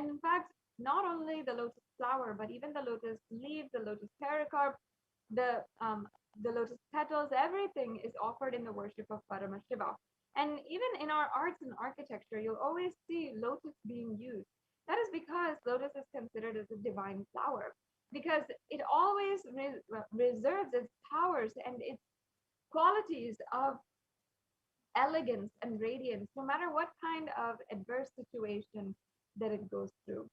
And in fact, not only the lotus flower, but even the lotus leaf, the lotus pericarp, the um, the lotus petals, everything is offered in the worship of Paramashiva. And even in our arts and architecture, you'll always see lotus being used. That is because lotus is considered as a divine flower, because it always reserves its powers and its qualities of elegance and radiance, no matter what kind of adverse situation that it goes through.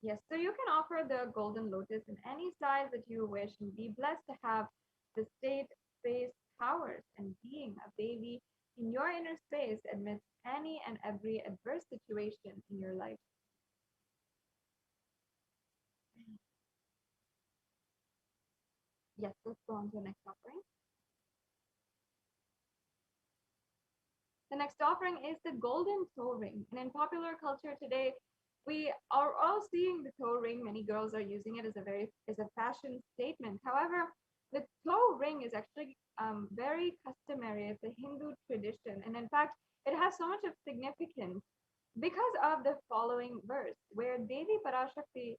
Yes, so you can offer the golden lotus in any size that you wish and be blessed to have the state, space, powers, and being a baby in your inner space amidst any and every adverse situation in your life. Yes, let's go on to the next offering. The next offering is the golden toe ring. And in popular culture today, we are all seeing the toe ring. Many girls are using it as a fashion statement. However, the toe ring is actually very customary. It's a Hindu tradition, and in fact, it has so much of significance because of the following verse, where Devi Parashakti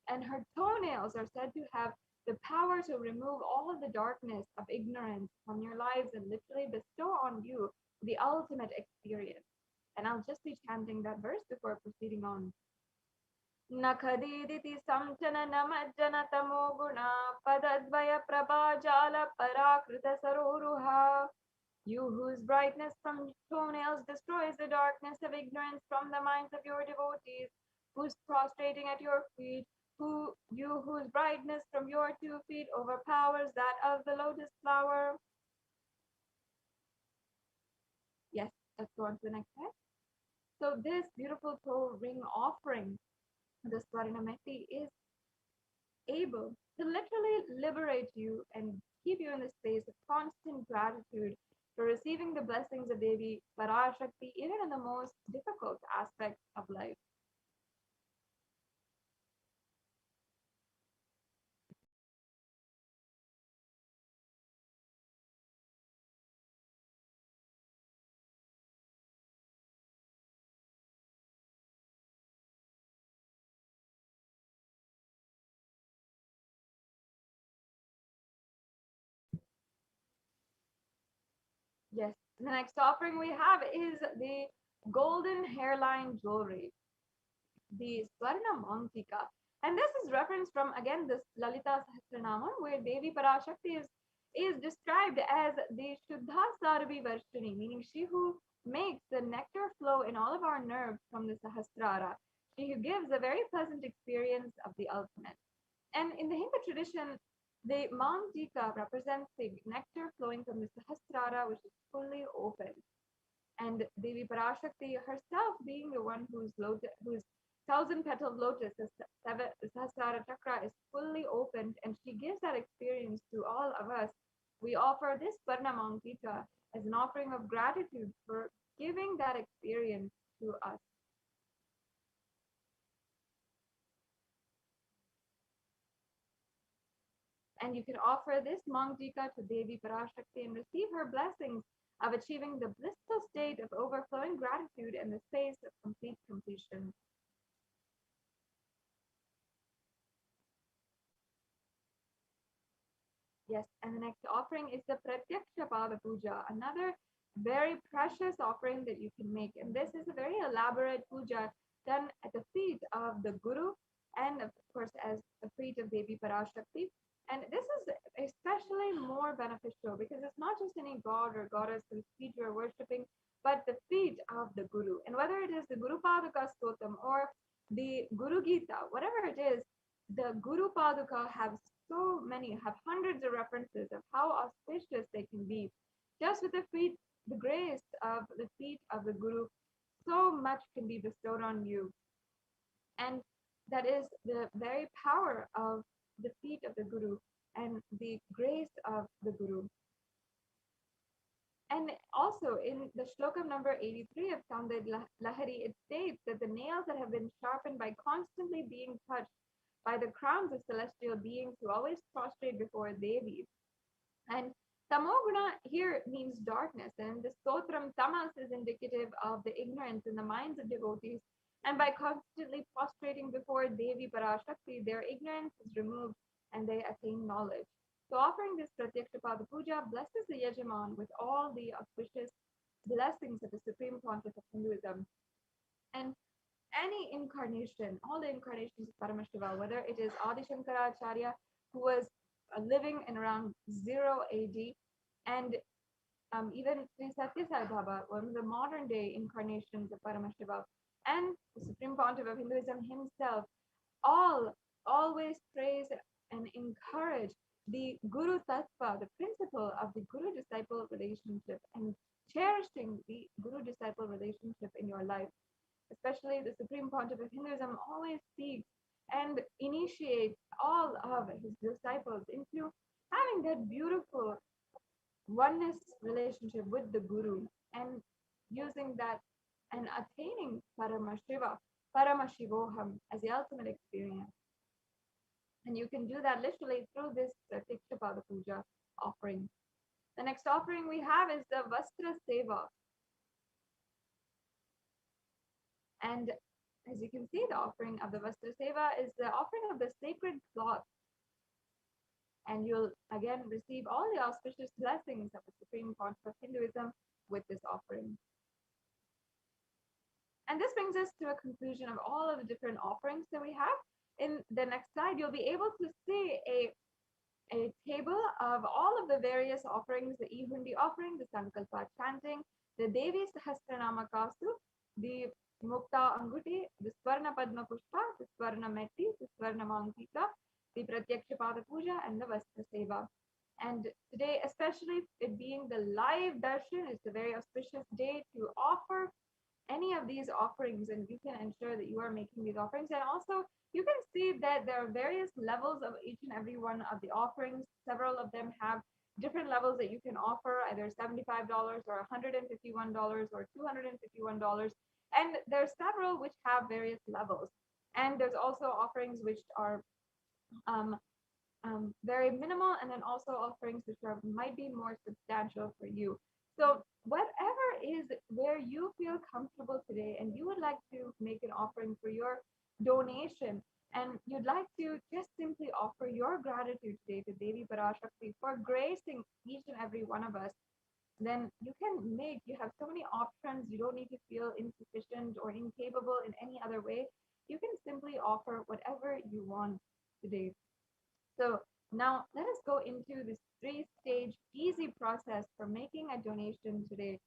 and her toenails are said to have the power to remove all of the darkness of ignorance from your lives and literally bestow on you the ultimate experience. And I'll just be chanting that verse before proceeding on. Nakhadiditi samchana namajjana tamo guna padadvaya prabhajala parakrita saroruha. You whose brightness from toenails destroys the darkness of ignorance from the minds of your devotees, who's prostrating at your feet, you whose brightness from your 2 feet overpowers that of the lotus flower. Yes, let's go on to the next slide. So this beautiful toe ring offering, the Swarinameti, is able to literally liberate you and keep you in the space of constant gratitude for receiving the blessings of Devi Parashakti even in the most difficult aspects of life. Yes, the next offering we have is the golden hairline jewelry, the Swarna Mantika. And this is reference from again this Lalita Sahasranama, where Devi Parashakti is described as the Shuddha Sarvi Varshini, meaning she who makes the nectar flow in all of our nerves from the Sahasrara. She who gives a very pleasant experience of the ultimate. And in the Hindu tradition, the Mantika represents the nectar flowing from the Sahasrara, which is fully open. And Devi Parashakti herself being the one whose thousand petaled lotus, the Sahasrara chakra, is fully opened, and she gives that experience to all of us. We offer this Parnamankita as an offering of gratitude for giving that experience to us. And you can offer this Mangtika to Devi Parashakti and receive her blessings of achieving the blissful state of overflowing gratitude and the space of complete completion. Yes, and the next offering is the Pratyaksha Pada Puja, another very precious offering that you can make. And this is a very elaborate puja done at the feet of the Guru and, of course, as the feet of Devi Parashakti. And this is especially more beneficial because it's not just any god or goddess whose feet you're worshipping, but the feet of the Guru. And whether it is the Guru Paduka Stotam or the Guru Gita, whatever it is, the Guru Paduka have hundreds of references of how auspicious they can be. Just with the grace of the feet of the Guru, so much can be bestowed on you. And that is the very power of the feet of the Guru and the grace of the Guru. And also in the shlokam number 83 of Kamded Lahari, it states that the nails that have been sharpened by constantly being touched by the crowns of celestial beings who always prostrate before Devi. And Tamoguna here means darkness, and the stotram tamas is indicative of the ignorance in the minds of devotees. And by constantly prostrating before Devi Parashakti, their ignorance is removed and they attain knowledge. So, offering this Pratyakshapada Puja blesses the Yajaman with all the auspicious blessings of the Supreme Pontiff of Hinduism. And any incarnation, all the incarnations of Paramashiva, whether it is Adi Shankaracharya, who was living in around 0 AD, and even Sri Satya Sai Baba, one of the modern day incarnations of Paramashiva, and the Supreme Pontiff of Hinduism himself, all always praise and encourage the Guru Tattva, the principle of the Guru disciple relationship, and cherishing the Guru disciple relationship in your life. Especially the Supreme Pontiff of Hinduism always seeks and initiates all of his disciples into having that beautiful oneness relationship with the Guru and using that and attaining Paramashivoham as the ultimate experience. And you can do that literally through this Tikshapada Puja offering. The next offering we have is the Vastra Seva. And as you can see, the offering of the Vastra Seva is the offering of the sacred cloth. And you'll again receive all the auspicious blessings of the Supreme Pontiff of Hinduism with this offering. And this brings us to a conclusion of all of the different offerings that we have. In the next slide, you'll be able to see a table of all of the various offerings, the Ihundi offering, the Sankalpa chanting, the Devi Sahasranama Kastu, the Mukta Anguti, the Swarna Padma Pushpa, the Swarna Metti, the Swarna Mankika, the Pratyakshapada Puja, and the Vastra Seva. And today, especially it being the live darshan, is a very auspicious day to offer any of these offerings, and you can ensure that you are making these offerings. And also, you can see that there are various levels of each and every one of the offerings. Several of them have different levels that you can offer, either $75 or $151 or $251. And there's several which have various levels. And there's also offerings which are very minimal, and then also offerings which might be more substantial for you. So whatever is where you feel comfortable today and you would like to make an offering for your donation, and you'd like to just simply offer your gratitude today to Devi Parashakti for gracing each and every one of us, then you have so many options. You don't need to feel insufficient or incapable in any other way. You can simply offer whatever you want today. So now let us go into this 3-stage easy process for making a donation today.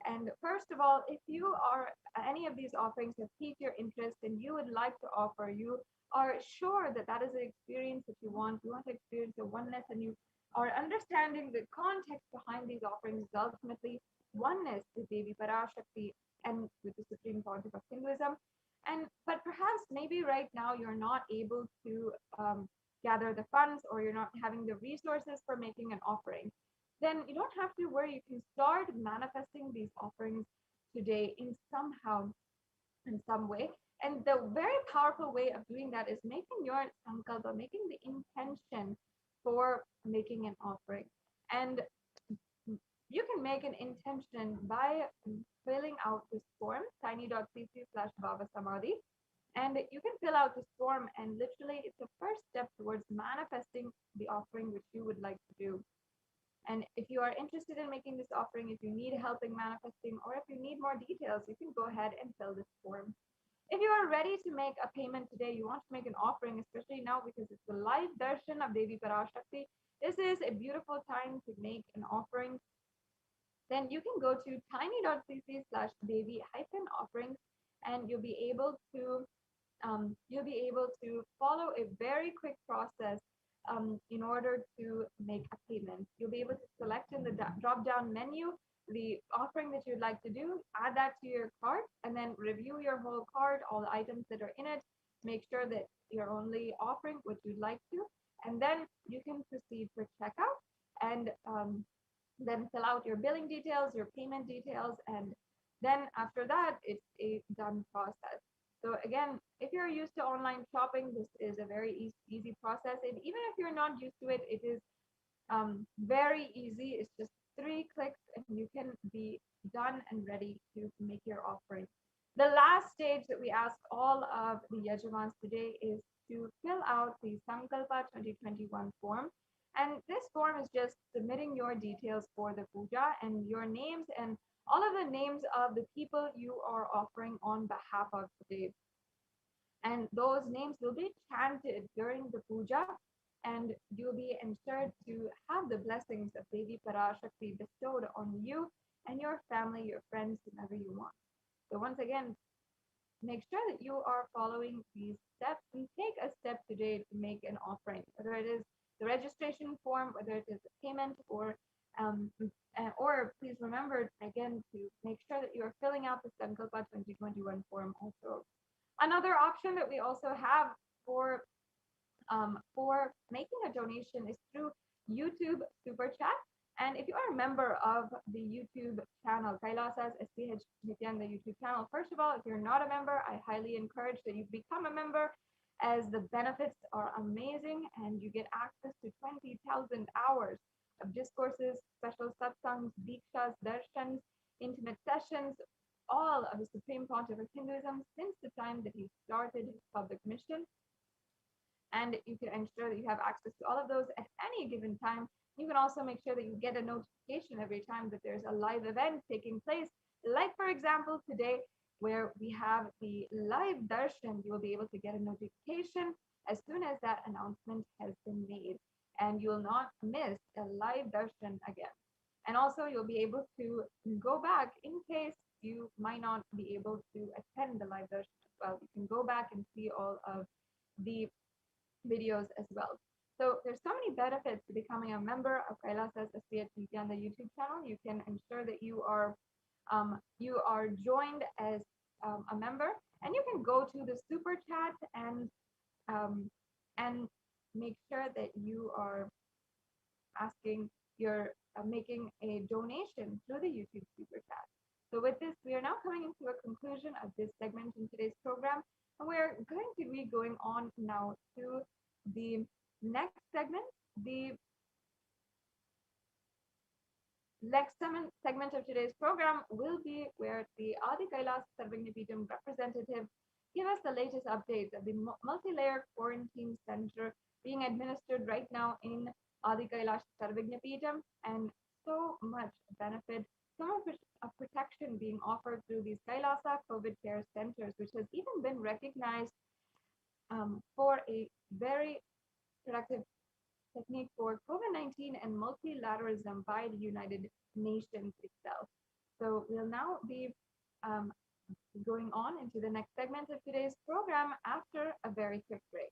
And first of all, if you are any of these offerings have piqued your interest and you would like to offer, you are sure that that is the experience that you want to experience the oneness, and you are understanding the context behind these offerings is ultimately oneness with Devi Parashakti and with the Supreme Pontiff of Hinduism. But perhaps maybe right now you're not able to gather the funds, or you're not having the resources for making an offering, then you don't have to worry. You can start manifesting these offerings today in some way. And the very powerful way of doing that is making your sankalpa, making the intention for making an offering. And you can make an intention by filling out this form, tiny.cc/BHAVASAMADHI. And you can fill out this form, and literally it's the first step towards manifesting the offering which you would like to do. And if you are interested in making this offering, if you need help in manifesting, or if you need more details, you can go ahead and fill this form. If you are ready to make a payment today, you want to make an offering, especially now because it's the live darshan of Devi Parashakti, this is a beautiful time to make an offering. Then you can go to tiny.cc/Devi-offerings, and you'll be able to follow a very quick process in order to make a payment. You'll be able to select in the drop-down menu the offering that you'd like to do, add that to your cart, and then review your whole cart, all the items that are in it, make sure that you're only offering what you'd like to, and then you can proceed for checkout, and then fill out your billing details, your payment details, and then after that, it's a done process. So again, if you're used to online shopping, this is a very easy process. And even if you're not used to it, it is Very easy. It's just 3 clicks and you can be done and ready to make your offering. The last stage that we ask all of the Yajamans today is to fill out the Sankalpa 2021 form. And this form is just submitting your details for the puja and your names and all of the names of the people you are offering on behalf of today. And those names will be chanted during the puja, and you'll be ensured to have the blessings of Devi Parashakti bestowed on you and your family, your friends, whomever you want. So once again, make sure that you are following these steps and take a step today to make an offering, whether it is the registration form, whether it is a payment, or please remember again to make sure that you are filling out the Sankalpa 2021 form also. Another option that we also have for making a donation is through YouTube Super Chat. And if you are a member of the YouTube channel, Kailasa's HDH Nithyananda YouTube channel, first of all, if you're not a member, I highly encourage that you become a member, as the benefits are amazing and you get access to 20,000 hours of discourses, special satsangs, dikshas, darshans, intimate sessions, all of the Supreme Pontiff of Hinduism since the time that he started his public mission. And you can ensure that you have access to all of those at any given time. You can also make sure that you get a notification every time that there's a live event taking place. Like, for example, today, where we have the live darshan, you will be able to get a notification as soon as that announcement has been made. And you will not miss a live darshan again. And also, you'll be able to go back in case you might not be able to attend the live darshan as well. You can go back and see all of the videos as well. So there's so many benefits to becoming a member of Kailasa's HDH Nithyananda YouTube channel. You can ensure that you are joined as a member, and you can go to the super chat and make sure that you are asking your making a donation through the YouTube super chat. So with this, we are now coming into a conclusion of this segment in today's program, and we're going to be going on now to the next segment. The next segment of today's program will be where the Adi Kailasa Sarvagnapeetham representative give us the latest updates of the multi-layer quarantine center being administered right now in Adi Kailasa Sarvagnapeetham, and so much benefit, so much of protection being offered through these Kailasa COVID care centers, which has even been recognized for a very productive technique for COVID-19 and multilateralism by the United Nations itself. So we'll now be going on into the next segment of today's program after a very quick break.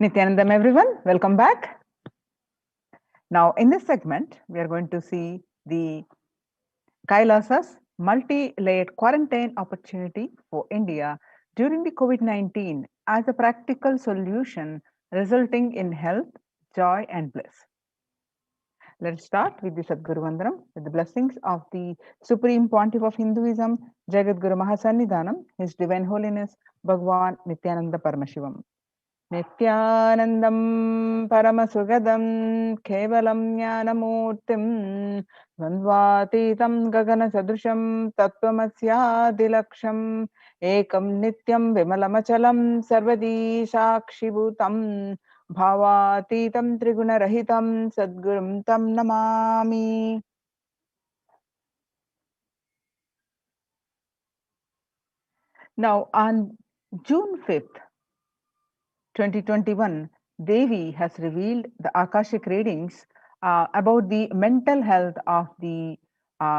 Nithyanandam, everyone, welcome back. Now, in this segment, we are going to see the Kailasa's multi-layered quarantine opportunity for India during the COVID-19 as a practical solution resulting in health, joy, and bliss. Let's start with the Sadguru Vandanam with the blessings of the Supreme Pontiff of Hinduism, Jagadguru Mahasannidhanam, His Divine Holiness, Bhagwan Nithyananda Paramashivam. Nithyanandam Paramasugadam Kevalam Jnanamurtim Dvandvatitam Gagana Sadrusham Tattvamasya Ekam Nityam Vimalamachalam Sarvadi Sakshibhutam Bhavatitam Trigunarahitam Sadgurum Tam Namami. Now, on June 5th, 2021, Devi has revealed the Akashic readings about the mental health of the,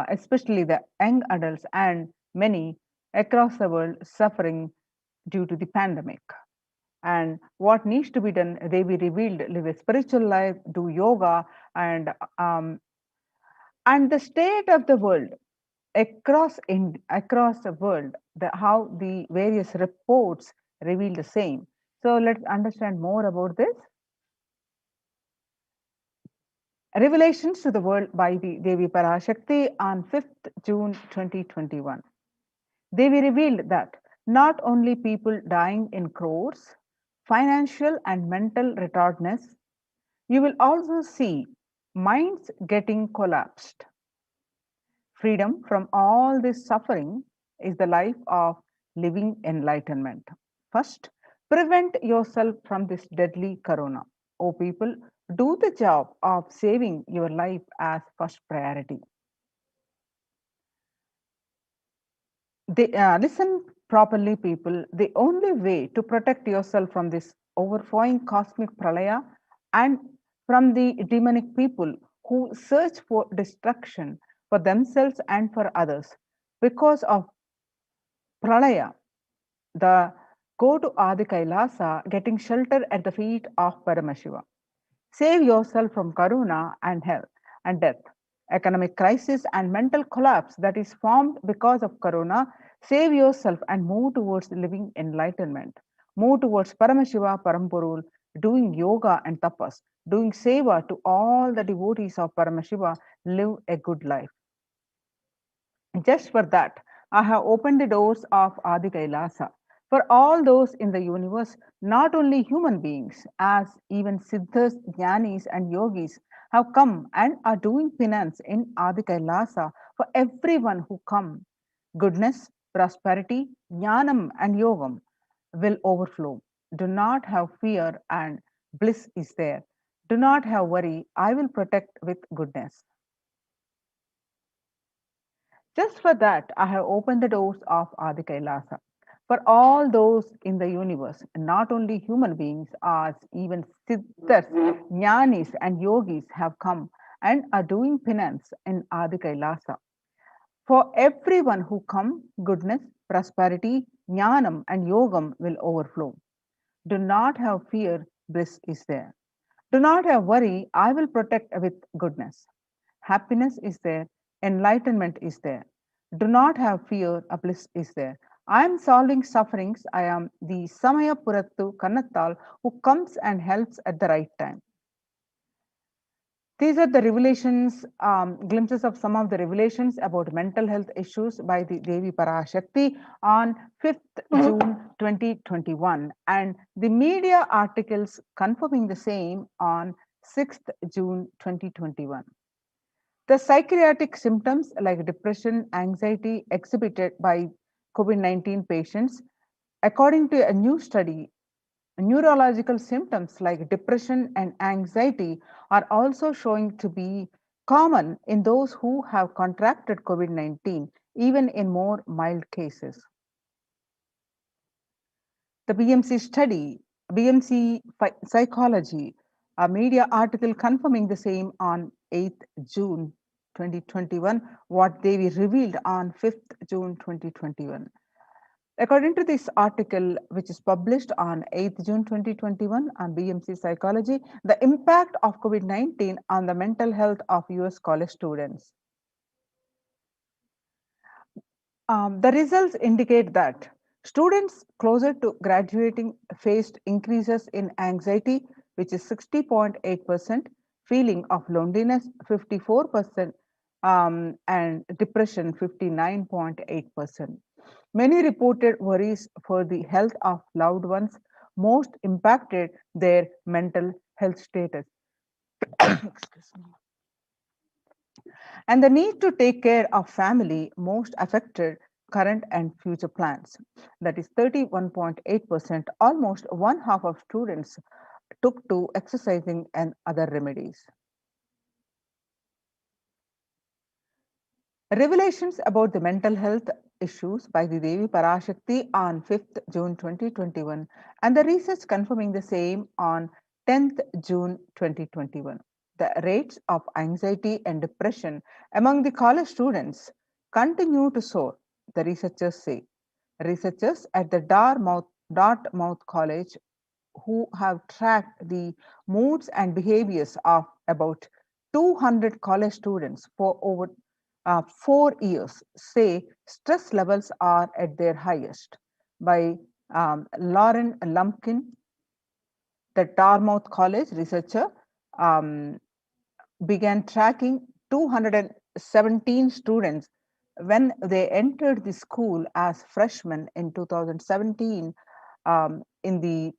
especially the young adults and many across the world suffering due to the pandemic. And what needs to be done, Devi revealed: live a spiritual life, do yoga, and um, and the state of the world across the world, how the various reports reveal the same. So let's understand more about this. Revelations to the world by the Devi Parashakti on 5th June 2021. Devi revealed that not only people dying in crores, financial and mental retardedness, you will also see minds getting collapsed. Freedom from all this suffering is the life of living enlightenment. First, prevent yourself from this deadly corona. Oh, people, do the job of saving your life as first priority. Listen properly, people. The only way to protect yourself from this overflowing cosmic pralaya and from the demonic people who search for destruction for themselves and for others because of pralaya, the go to Adi Kailasa, getting shelter at the feet of Paramashiva. Save yourself from karuna and hell and death, economic crisis and mental collapse that is formed because of corona. Save yourself and move towards living enlightenment. Move towards Paramashiva Parampurul, doing yoga and tapas, doing seva to all the devotees of Paramashiva. Live a good life. Just for that, I have opened the doors of Adi Kailasa for all those in the universe, not only human beings, as even Siddhas, Jnanis, and Yogis have come and are doing penance in Adi Kailasa for everyone who come. Goodness, prosperity, Jnanam, and Yogam will overflow. Do not have fear, and bliss is there. Do not have worry, I will protect with goodness. Just for that, I have opened the doors of Adi Kailasa. For all those in the universe, not only human beings, as even siddhas, jnanis, and yogis have come and are doing penance in Adi Kailasa. For everyone who come, goodness, prosperity, jnanam, and yogam will overflow. Do not have fear, bliss is there. Do not have worry, I will protect with goodness. Happiness is there, enlightenment is there. Do not have fear, a bliss is there. I am solving sufferings. I am the Samaya Purattu Kannattal who comes and helps at the right time. These are the revelations, glimpses of some of the revelations about mental health issues by the Devi Parashakti on 5th June 2021, and the media articles confirming the same on 6th June 2021. The psychiatric symptoms like depression, anxiety exhibited by COVID 19 patients, according to a new study, neurological symptoms like depression and anxiety are also showing to be common in those who have contracted COVID 19, even in more mild cases. The BMC study, BMC Psychology, a media article confirming the same on 8th June 2021, what they revealed on 5th June 2021. According to this article, which is published on 8th June 2021 on BMC Psychology, the impact of COVID 19 on the mental health of US college students. The results indicate that students closer to graduating faced increases in anxiety, which is 60.8%, feeling of loneliness 54%, and depression 59.8%. Many reported worries for the health of loved ones, most impacted their mental health status. Excuse me. And the need to take care of family most affected current and future plans. That is 31.8%, almost one half of students took to exercising and other remedies. Revelations about the mental health issues by the Devi Parashakti on 5th June 2021 and the research confirming the same on 10th June 2021. The rates of anxiety and depression among the college students continue to soar, the researchers say. Researchers at the Dartmouth College who have tracked the moods and behaviors of about 200 college students for over 4 years say stress levels are at their highest. By Lauren Lumpkin, the Dartmouth College researcher, um, began tracking 217 students when they entered the school as freshmen in 2017 in the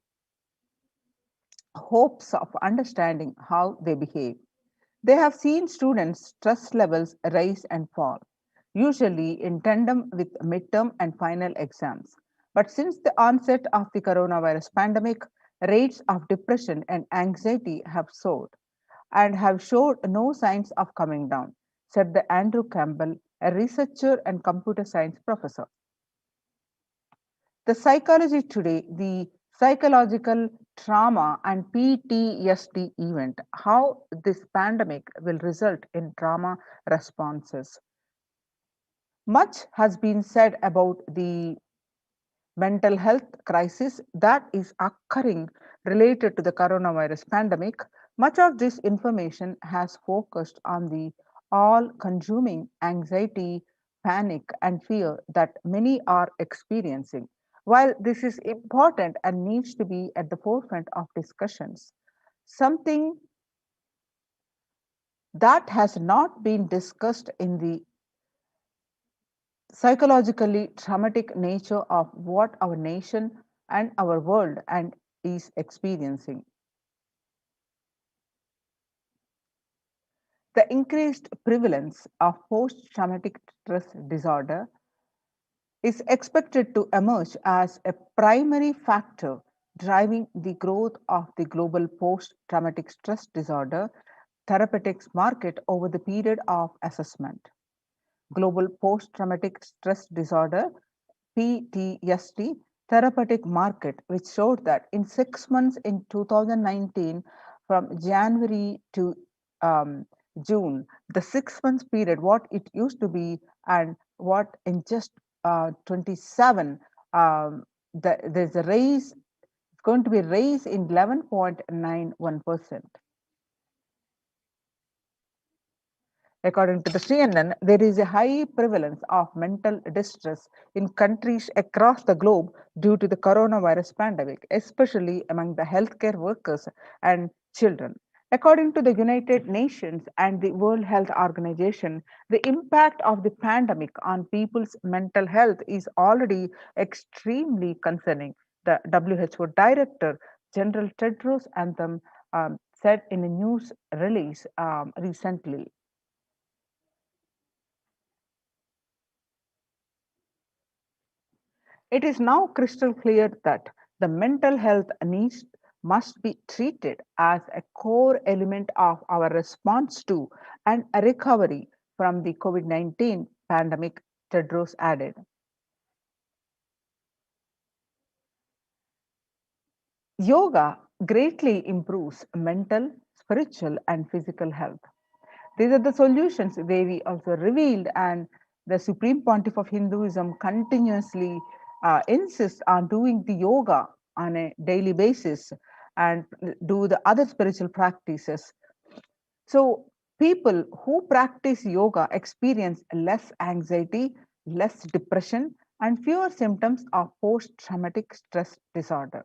hopes of understanding how they behave. They have seen students' stress levels rise and fall, usually in tandem with midterm and final exams. But since the onset of the coronavirus pandemic, rates of depression and anxiety have soared and have showed no signs of coming down, said the Andrew Campbell, a researcher and computer science professor. The psychology today, the psychological trauma and PTSD event, how this pandemic will result in trauma responses. Much has been said about the mental health crisis that is occurring related to the coronavirus pandemic. Much of this information has focused on the all consuming anxiety, panic, and fear that many are experiencing. While this is important and needs to be at the forefront of discussions, something that has not been discussed in the psychologically traumatic nature of what our nation and our world and is experiencing. The increased prevalence of post traumatic stress disorder is expected to emerge as a primary factor driving the growth of the global post traumatic stress disorder therapeutics market over the period of assessment. Global post traumatic stress disorder PTSD therapeutic market, which showed that in 6 months in 2019, from January to um, June, the 6 months period, what it used to be, and what in just 27, there's a raise, it's going to be a raise in 11.91%. According to the CNN, there is a high prevalence of mental distress in countries across the globe due to the coronavirus pandemic, especially among the healthcare workers and children. According to the United Nations and the World Health Organization, the impact of the pandemic on people's mental health is already extremely concerning. The WHO Director General Tedros Adhanom said in a news release recently. It is now crystal clear that the mental health needs must be treated as a core element of our response to and a recovery from the COVID-19 pandemic, Tedros added. Yoga greatly improves mental, spiritual, and physical health. These are the solutions Devi also revealed, and the Supreme Pontiff of Hinduism continuously insists on doing the yoga on a daily basis and do the other spiritual practices. So, people who practice yoga experience less anxiety, less depression, and fewer symptoms of post traumatic stress disorder.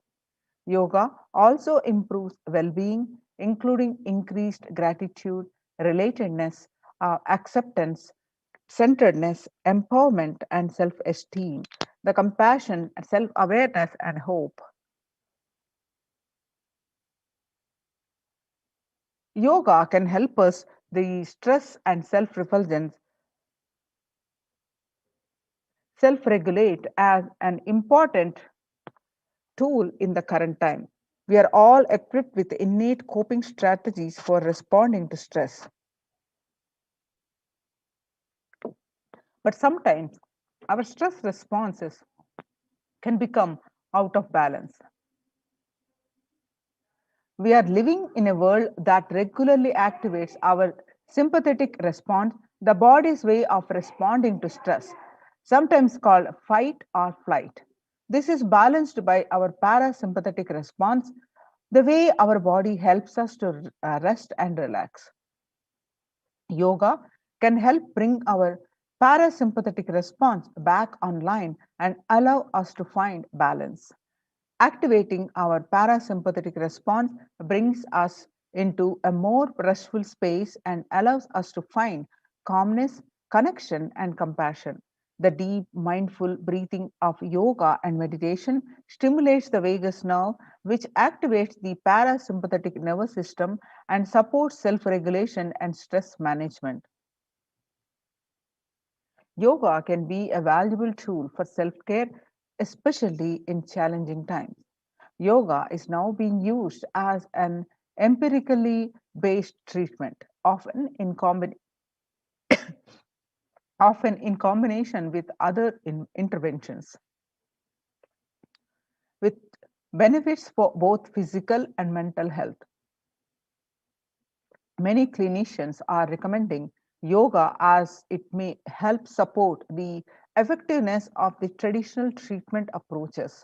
Yoga also improves well being, including increased gratitude, relatedness, acceptance, centeredness, empowerment, and self esteem, the compassion, self awareness, and hope. Yoga can help us the stress and self refulgence, self regulate as an important tool in the current time. We are all equipped with innate coping strategies for responding to stress. But sometimes our stress responses can become out of balance. We are living in a world that regularly activates our sympathetic response, the body's way of responding to stress, sometimes called fight or flight. This is balanced by our parasympathetic response, the way our body helps us to rest and relax. Yoga can help bring our parasympathetic response back online and allow us to find balance. Activating our parasympathetic response brings us into a more restful space and allows us to find calmness, connection, and compassion. The deep, mindful breathing of yoga and meditation stimulates the vagus nerve, which activates the parasympathetic nervous system and supports self regulation and stress management. Yoga can be a valuable tool for self care, especially in challenging times. Yoga is now being used as an empirically based treatment, often in combination with other interventions, with benefits for both physical and mental health. Many clinicians are recommending yoga as it may help support the effectiveness of the traditional treatment approaches.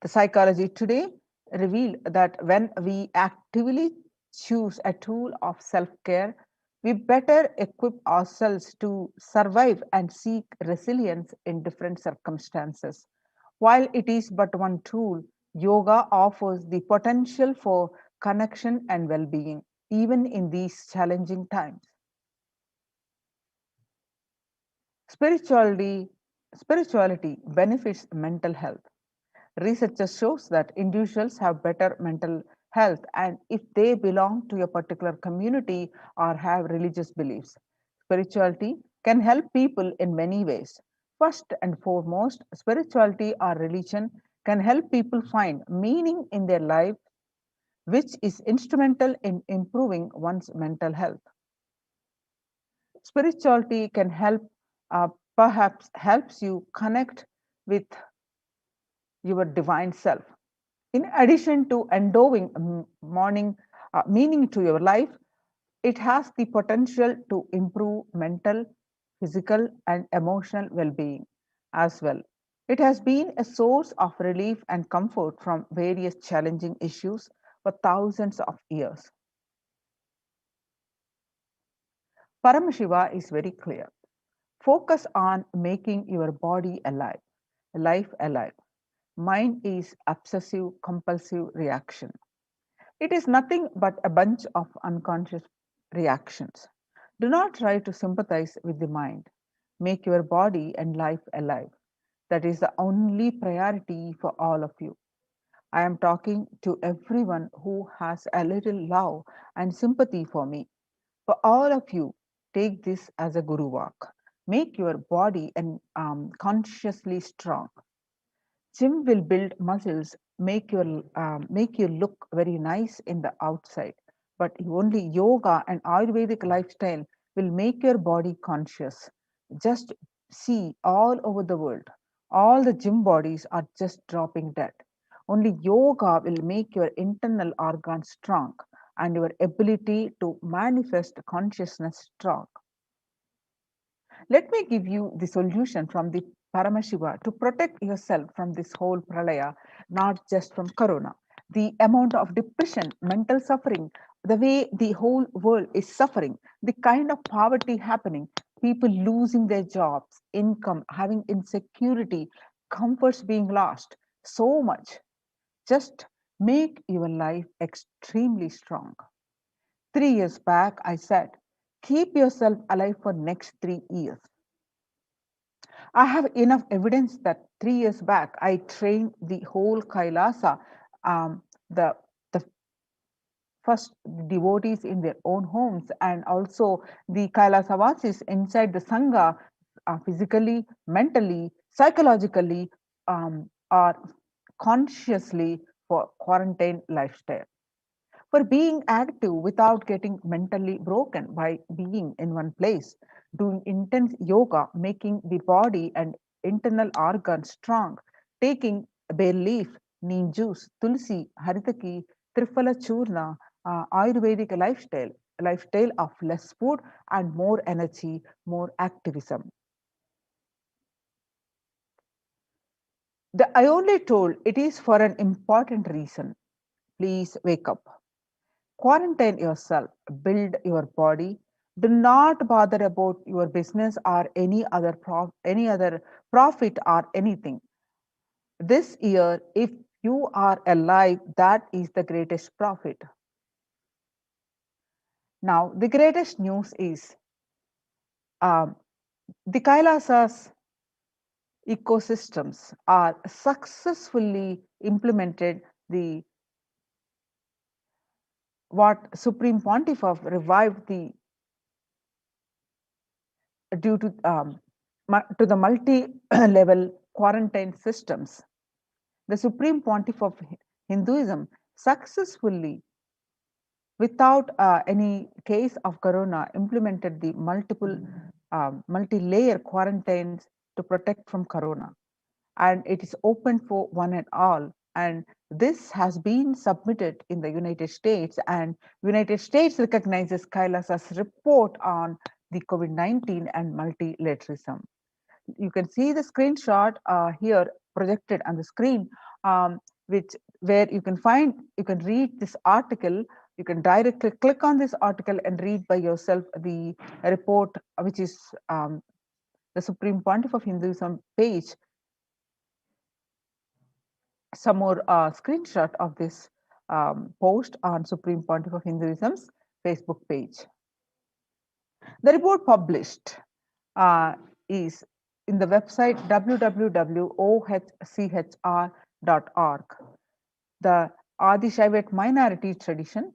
The psychology today revealed that when we actively choose a tool of self care, we better equip ourselves to survive and seek resilience in different circumstances. While it is but one tool, yoga offers the potential for connection and well being, even in these challenging times. Spirituality, spirituality benefits mental health. Research shows that individuals have better mental health and if they belong to a particular community or have religious beliefs. Spirituality can help people in many ways. First and foremost, spirituality or religion can help people find meaning in their life, which is instrumental in improving one's mental health. Spirituality can perhaps helps you connect with your divine self. In addition to endowing meaning to your life, it has the potential to improve mental, physical, and emotional well being as well. It has been a source of relief and comfort from various challenging issues for thousands of years. Paramashiva is very clear. Focus on making your body alive, life alive. Mind is obsessive compulsive reaction. It is nothing but a bunch of unconscious reactions. Do not try to sympathize with the mind. Make your body and life alive. That is the only priority for all of you. I am talking to everyone who has a little love and sympathy for me. For all of you, take this as a guru walk. Make your body and consciously strong. Gym will build muscles, make you look very nice in the outside, but only yoga and Ayurvedic lifestyle will make your body conscious. Just see all over the world, all the gym bodies are just dropping dead. Only yoga will make your internal organs strong and your ability to manifest consciousness strong. Let me give you the solution from the Paramashiva to protect yourself from this whole pralaya, not just from corona. The amount of depression, mental suffering, the way the whole world is suffering, the kind of poverty happening, people losing their jobs, income, having insecurity, comforts being lost, so much. Just make your life extremely strong. 3 years back, I said, keep yourself alive for next 3 years. I have enough evidence that 3 years back I trained the whole Kailasa, um, the the first devotees in their own homes, and also the Kailasa inside the sangha, physically, mentally, psychologically, are consciously for quarantine lifestyle, for being active without getting mentally broken by being in one place, doing intense yoga, making the body and internal organs strong, taking bay leaf, neem juice, tulsi, haritaki, triphala churna, Ayurvedic lifestyle of less food and more energy, more activism. I only told it is for an important reason. Please wake up. Quarantine yourself, build your body. Do not bother about your business or any other profit or anything. This year, if you are alive, that is the greatest profit. Now, the greatest news is um, the Kailasas ecosystems are successfully implemented the what Supreme Pontiff of revived the due to the multi-level quarantine systems. The Supreme Pontiff of Hinduism successfully, without any case of corona, implemented the multi-layer quarantines to protect from corona, and it is open for one and all. And this has been submitted in the United States, and United States recognizes Kailasa's report on the COVID-19 and multilateralism. You can see the screenshot here projected on the screen, which where you can read this article. You can directly click on this article and read by yourself the report, which is the Supreme Pontiff of Hinduism page. Some more screenshot of this post on Supreme Pontiff of Hinduism's Facebook page. The report published is in the website www.ohchr.org. The Adi Shaivat minority tradition,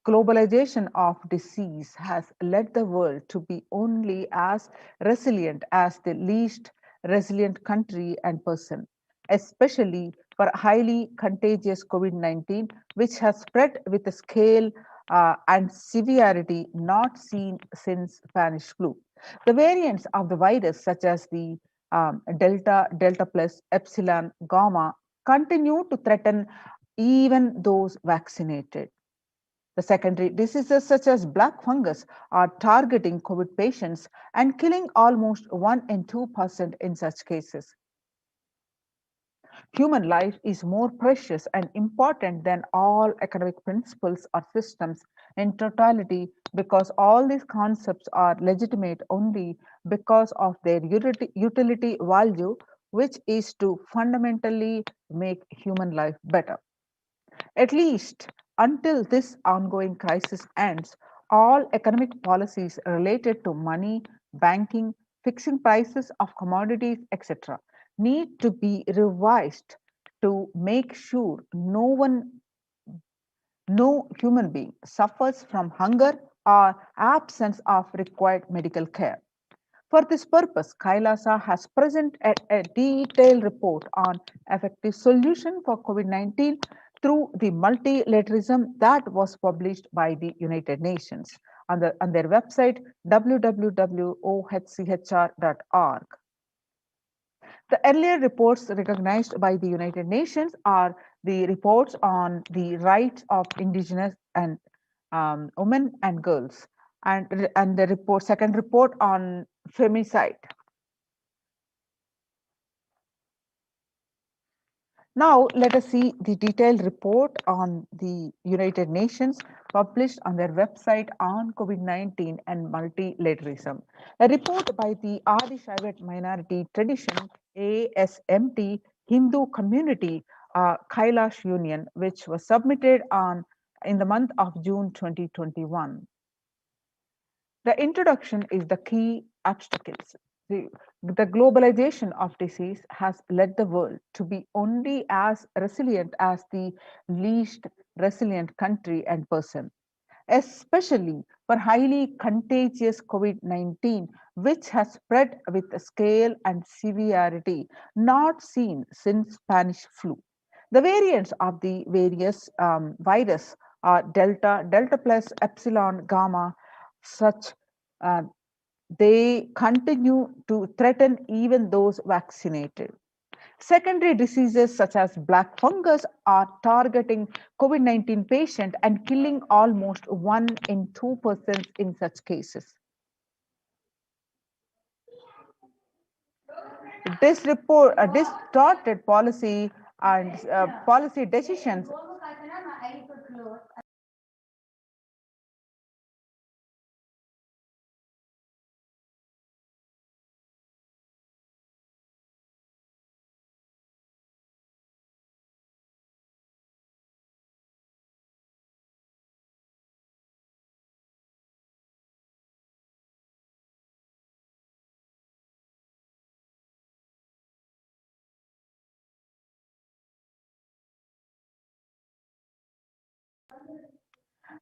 globalization of disease has led the world to be only as resilient as the least resilient country and person, especially for highly contagious COVID-19, which has spread with a scale and severity not seen since Spanish flu. The variants of the virus, such as the Delta, Delta plus, Epsilon, Gamma, continue to threaten even those vaccinated. The secondary diseases such as black fungus are targeting COVID patients and killing almost 1 and 2% in such cases. Human life is more precious and important than all economic principles or systems in totality, because all these concepts are legitimate only because of their utility value, which is to fundamentally make human life better. At least until this ongoing crisis ends, all economic policies related to money, banking, fixing prices of commodities, etc., need to be revised to make sure no human being suffers from hunger or absence of required medical care. For this purpose, Kailasa has presented a detailed report on effective solution for COVID-19 through the multilateralism that was published by the United Nations on their website www.ohchr.org. The earlier reports recognized by the United Nations are the reports on the rights of indigenous and women and girls, and the second report on femicide. Now, let us see the detailed report on the United Nations published on their website on COVID-19 and multilateralism. A report by the Adi Shaivat Minority Tradition, ASMT, Hindu Community, Kailash Union, which was submitted in the month of June 2021. The introduction is the key obstacles. The globalization of disease has led the world to be only as resilient as the least resilient country and person, especially for highly contagious COVID-19, which has spread with a scale and severity not seen since Spanish flu. The variants of the various virus are delta, delta plus, epsilon, gamma, such uh, they continue to threaten even those vaccinated. Secondary diseases such as black fungus are targeting COVID-19 patients and killing almost 1 in 2% in such cases. Distorted policy and policy decisions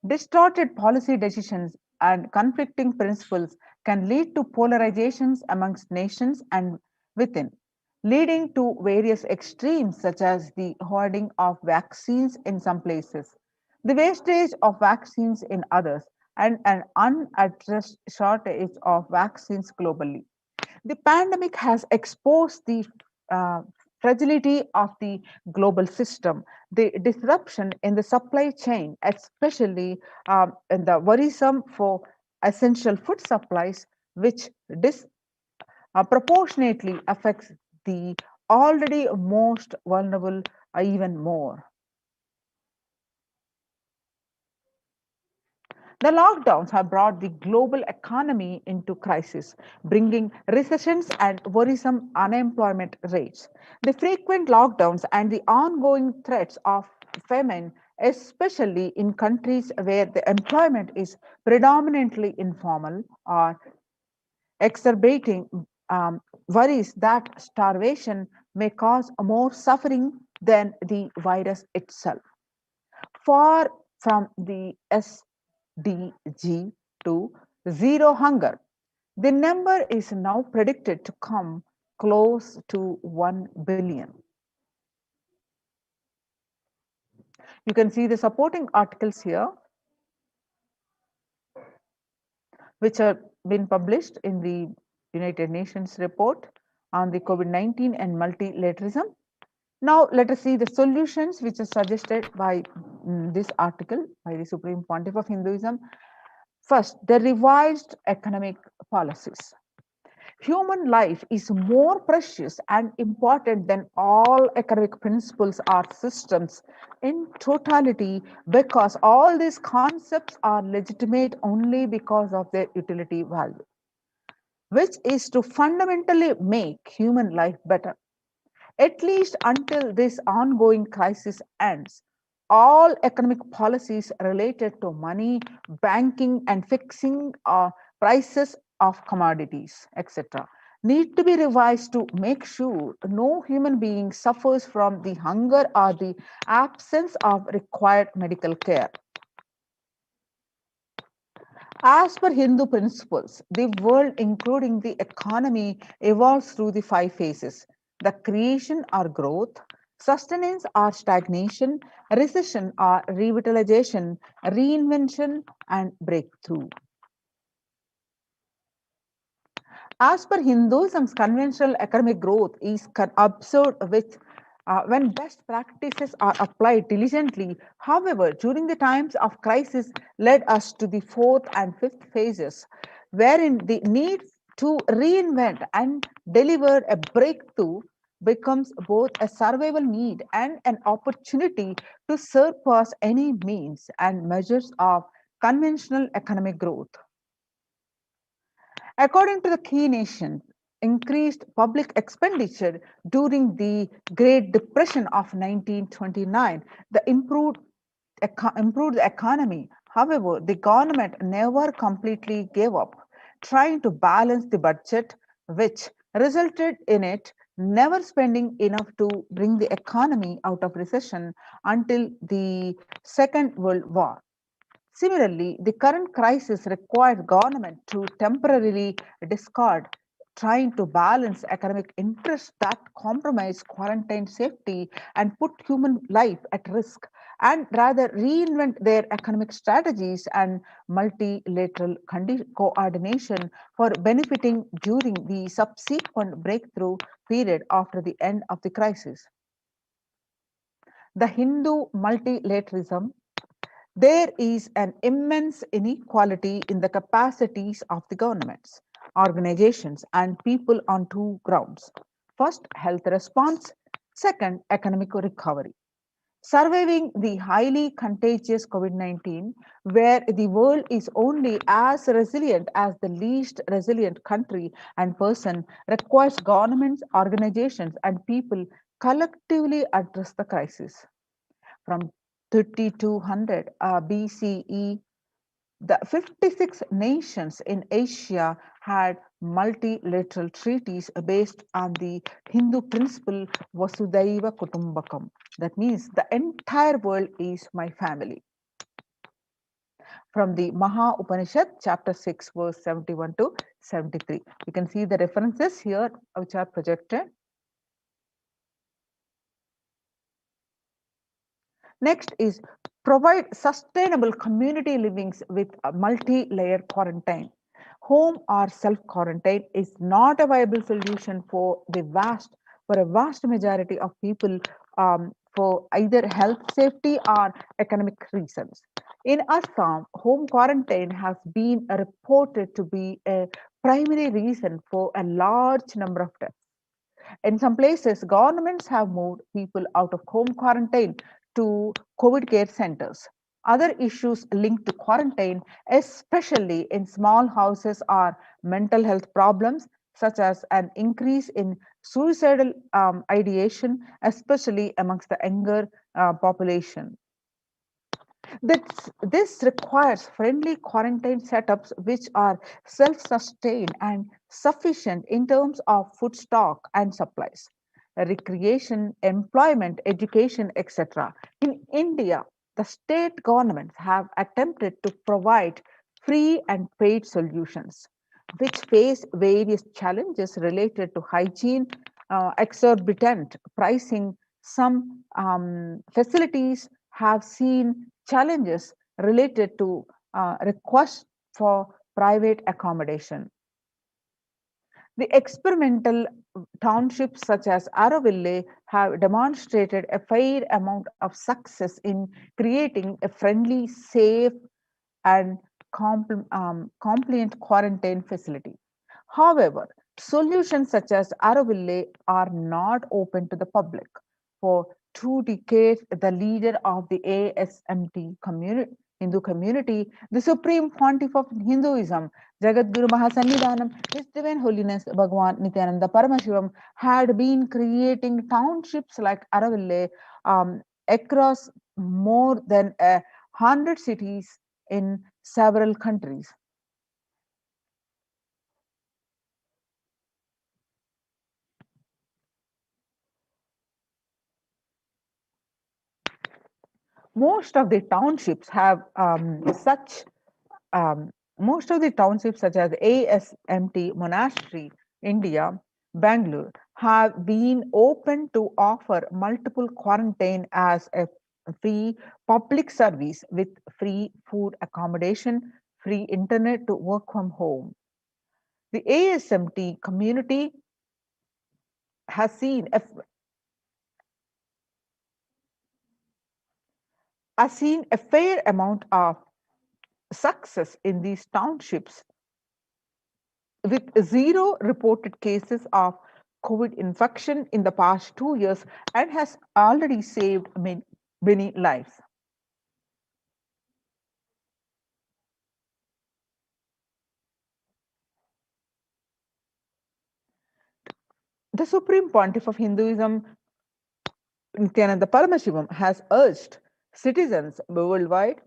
Distorted policy decisions and conflicting principles can lead to polarizations amongst nations and within, leading to various extremes such as the hoarding of vaccines in some places, the wastage of vaccines in others, and an unaddressed shortage of vaccines globally. The pandemic has exposed the uh, fragility of the global system, the disruption in the supply chain, especially in the worrisome for essential food supplies, which proportionately affects the already most vulnerable even more. The lockdowns have brought the global economy into crisis, bringing recessions and worrisome unemployment rates. The frequent lockdowns and the ongoing threats of famine, especially in countries where the employment is predominantly informal, are exacerbating worries that starvation may cause more suffering than the virus itself. Far from the SDG to zero hunger, the number is now predicted to come close to 1 billion. You can see the supporting articles here, which have been published in the United Nations report on the COVID-19 and multilateralism. Now, let us see the solutions which are suggested by this article by the Supreme Pontiff of Hinduism. First, the revised economic policies. Human life is more precious and important than all economic principles or systems in totality because all these concepts are legitimate only because of their utility value, which is to fundamentally make human life better. At least until this ongoing crisis ends, all economic policies related to money, banking, and fixing prices of commodities, etc., need to be revised to make sure no human being suffers from the hunger or the absence of required medical care. As per Hindu principles, the world, including the economy, evolves through the 5 phases: the creation or growth, sustenance or stagnation, recession or revitalization, reinvention, and breakthrough. As per Hinduism's conventional economic growth is observed with when best practices are applied diligently. However, during the times of crisis led us to the fourth and fifth phases, wherein the need to reinvent and deliver a breakthrough becomes both a survival need and an opportunity to surpass any means and measures of conventional economic growth. According to the key nations, increased public expenditure during the Great Depression of 1929, improved the economy. However, the government never completely gave up trying to balance the budget, which resulted in it never spending enough to bring the economy out of recession until the Second World War. Similarly, the current crisis requires government to temporarily discard trying to balance economic interests that compromise quarantine safety and put human life at risk, and rather reinvent their economic strategies and multilateral coordination for benefiting during the subsequent breakthrough period after the end of the crisis. The Hindu multilateralism, there is an immense inequality in the capacities of the governments, organizations, and people on two grounds. First, health response. Second, economic recovery. Surviving the highly contagious COVID 19, where the world is only as resilient as the least resilient country and person, requires governments, organizations, and people collectively address the crisis. From 3200 BCE, the 56 nations in Asia had multilateral treaties based on the Hindu principle Vasudhaiva Kutumbakam. That means the entire world is my family. From the Maha Upanishad, chapter 6, verse 71 to 73. You can see the references here which are projected. Next is provide sustainable community livings with a multi-layer quarantine. Home or self-quarantine is not a viable solution for a vast majority of people for either health, safety, or economic reasons. In Assam, home quarantine has been reported to be a primary reason for a large number of deaths. In some places, governments have moved people out of home quarantine to COVID care centers. Other issues linked to quarantine, especially in small houses, are mental health problems, such as an increase in suicidal ideation, especially amongst the younger population. This requires friendly quarantine setups which are self sustained and sufficient in terms of food stock and supplies, recreation, employment, education, etc. In India, the state governments have attempted to provide free and paid solutions, which face various challenges related to hygiene, exorbitant pricing. Some facilities have seen challenges related to requests for private accommodation. The experimental townships such as Araville have demonstrated a fair amount of success in creating a friendly, safe, and compliant quarantine facility. However, solutions such as Araville are not open to the public. For 2 decades, the leader of the ASMT Hindu community, the supreme pontiff of Hinduism, Jagadguru Mahasannidhanam, His Divine Holiness Bhagwan Nithyananda Paramashivam, had been creating townships like Araville across more than 100 cities in several countries. Most of the townships have um, most of the townships such as ASMT Monastery, India, Bangalore, have been open to offer multiple quarantine as a free public service with free food accommodation, free internet to work from home. The ASMT community has seen a fair amount of success in these townships with zero reported cases of COVID infection in the past 2 years and has already saved many lives. The Supreme Pontiff of Hinduism, Nithyananda Paramashivam, has urged citizens worldwide,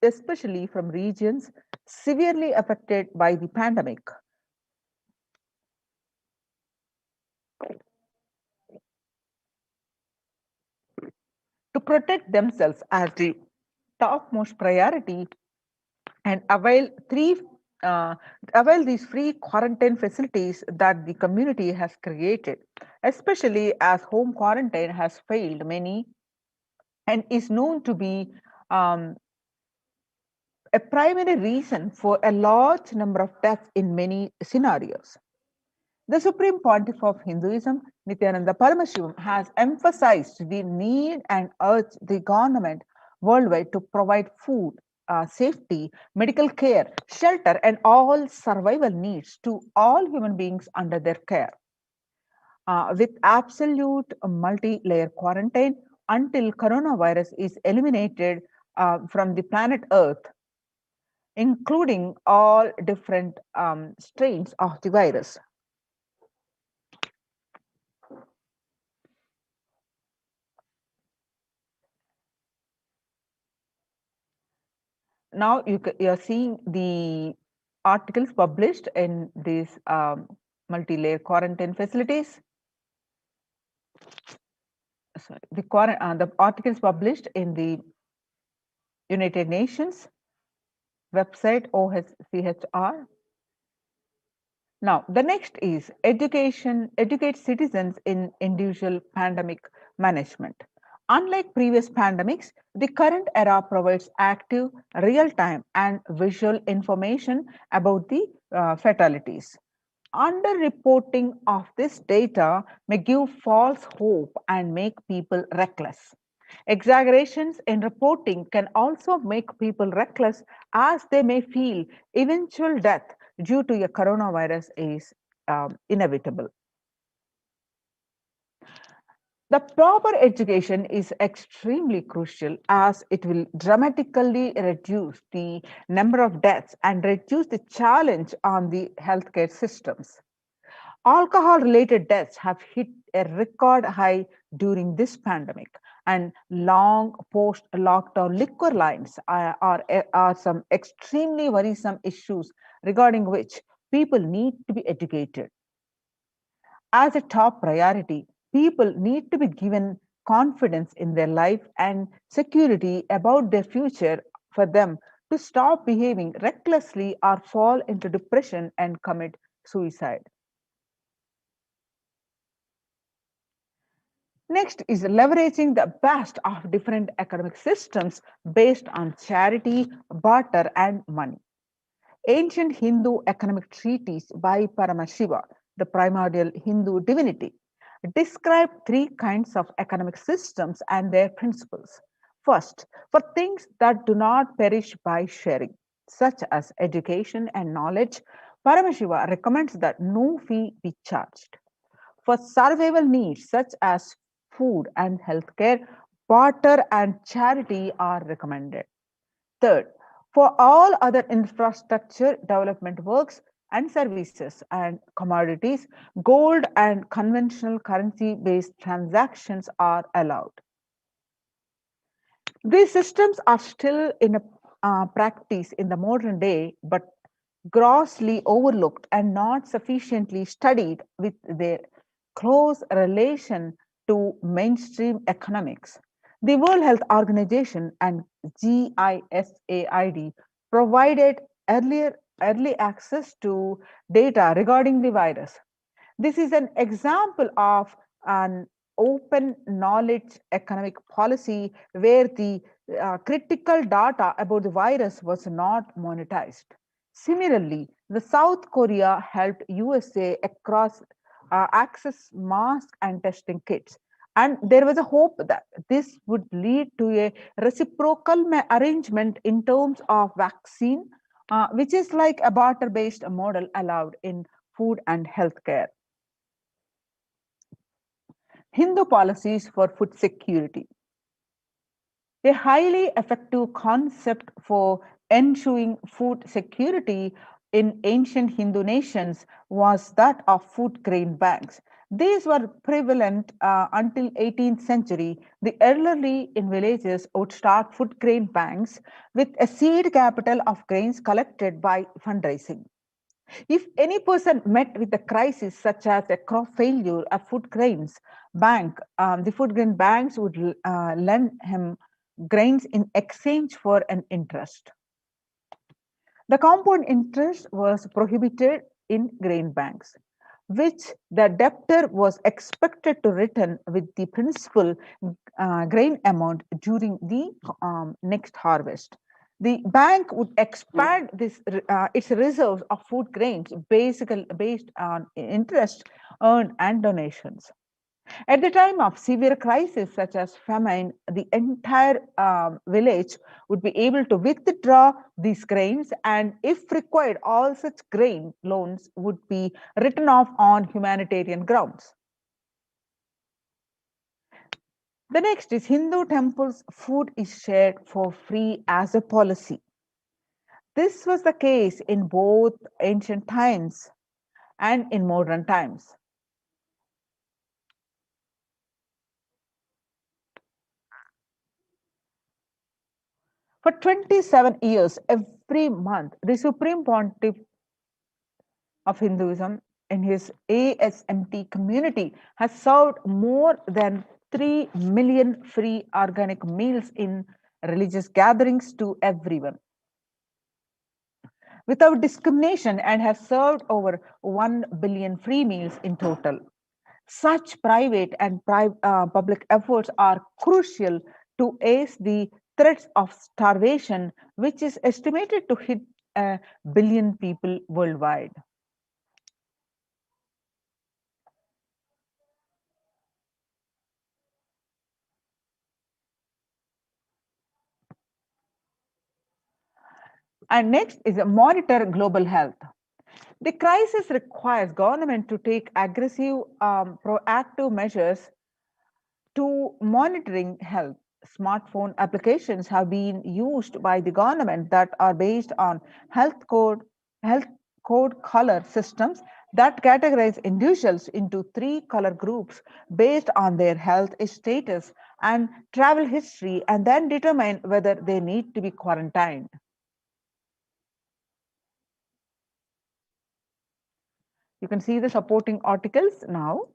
especially from regions severely affected by the pandemic, to protect themselves as the topmost priority and avail three uh, avail these free quarantine facilities that the community has created, especially as home quarantine has failed many and is known to be um, a primary reason for a large number of deaths in many scenarios. The Supreme Pontiff of Hinduism, Nithyananda Paramashivam, has emphasized the need and urged the government worldwide to provide food, safety, medical care, shelter, and all survival needs to all human beings under their care. With absolute multi-layer quarantine until coronavirus is eliminated from the planet Earth, including all different strains of the virus. Now you are seeing the articles published in these multi-layer quarantine facilities. Sorry, the articles published in the United Nations website OHCHR. Now, the next is educate citizens in individual pandemic management. Unlike previous pandemics, the current era provides active, real-time, and visual information about the fatalities. Underreporting of this data may give false hope and make people reckless. Exaggerations in reporting can also make people reckless as they may feel eventual death due to a coronavirus is inevitable. The proper education is extremely crucial as it will dramatically reduce the number of deaths and reduce the challenge on the healthcare systems. Alcohol related deaths have hit a record high during this pandemic, and long post lockdown liquor lines are some extremely worrisome issues regarding which people need to be educated. As a top priority, people need to be given confidence in their life and security about their future for them to stop behaving recklessly or fall into depression and commit suicide. Next is leveraging the best of different economic systems based on charity, barter, and money. Ancient Hindu economic treatise by Paramashiva, the primordial Hindu divinity, describe three kinds of economic systems and their principles. First, for things that do not perish by sharing, such as education and knowledge, Paramashiva recommends that no fee be charged. For survival needs such as food and healthcare, barter and charity are recommended. Third, for all other infrastructure development works and services and commodities, gold and conventional currency based transactions are allowed. These systems are still in a practice in the modern day, but grossly overlooked and not sufficiently studied with their close relation to mainstream economics. The World Health Organization and GISAID provided early access to data regarding the virus. This is an example of an open knowledge economic policy where the critical data about the virus was not monetized. Similarly, the South Korea helped USA across access masks and testing kits. And there was a hope that this would lead to a reciprocal arrangement in terms of vaccine, which is like a barter based model allowed in food and healthcare. Hindu policies for food security. A highly effective concept for ensuring food security in ancient Hindu nations was that of food grain banks. These were prevalent until 18th century. The elderly in villages would start food grain banks with a seed capital of grains collected by fundraising. If any person met with a crisis such as a crop failure, a food grains bank, the food grain banks would lend him grains in exchange for an interest. The compound interest was prohibited in grain banks, which the debtor was expected to return with the principal grain amount during the next harvest. The bank would expand its reserves of food grains basically based on interest earned and donations. At the time of severe crisis such as famine, the entire village would be able to withdraw these grains, and if required, all such grain loans would be written off on humanitarian grounds. The next is Hindu temples, food is shared for free as a policy. This was the case in both ancient times and in modern times. For 27 years, every month, the Supreme Pontiff of Hinduism in his ASMT community has served more than 3 million free organic meals in religious gatherings to everyone without discrimination and has served over 1 billion free meals in total. Such private and public efforts are crucial to ace the threats of starvation, which is estimated to hit a billion people worldwide. And next is monitor global health. The crisis requires government to take aggressive, proactive measures to monitoring health. Smartphone applications have been used by the government that are based on health code color systems that categorize individuals into three color groups based on their health status and travel history, and then determine whether they need to be quarantined. You can see the supporting articles now.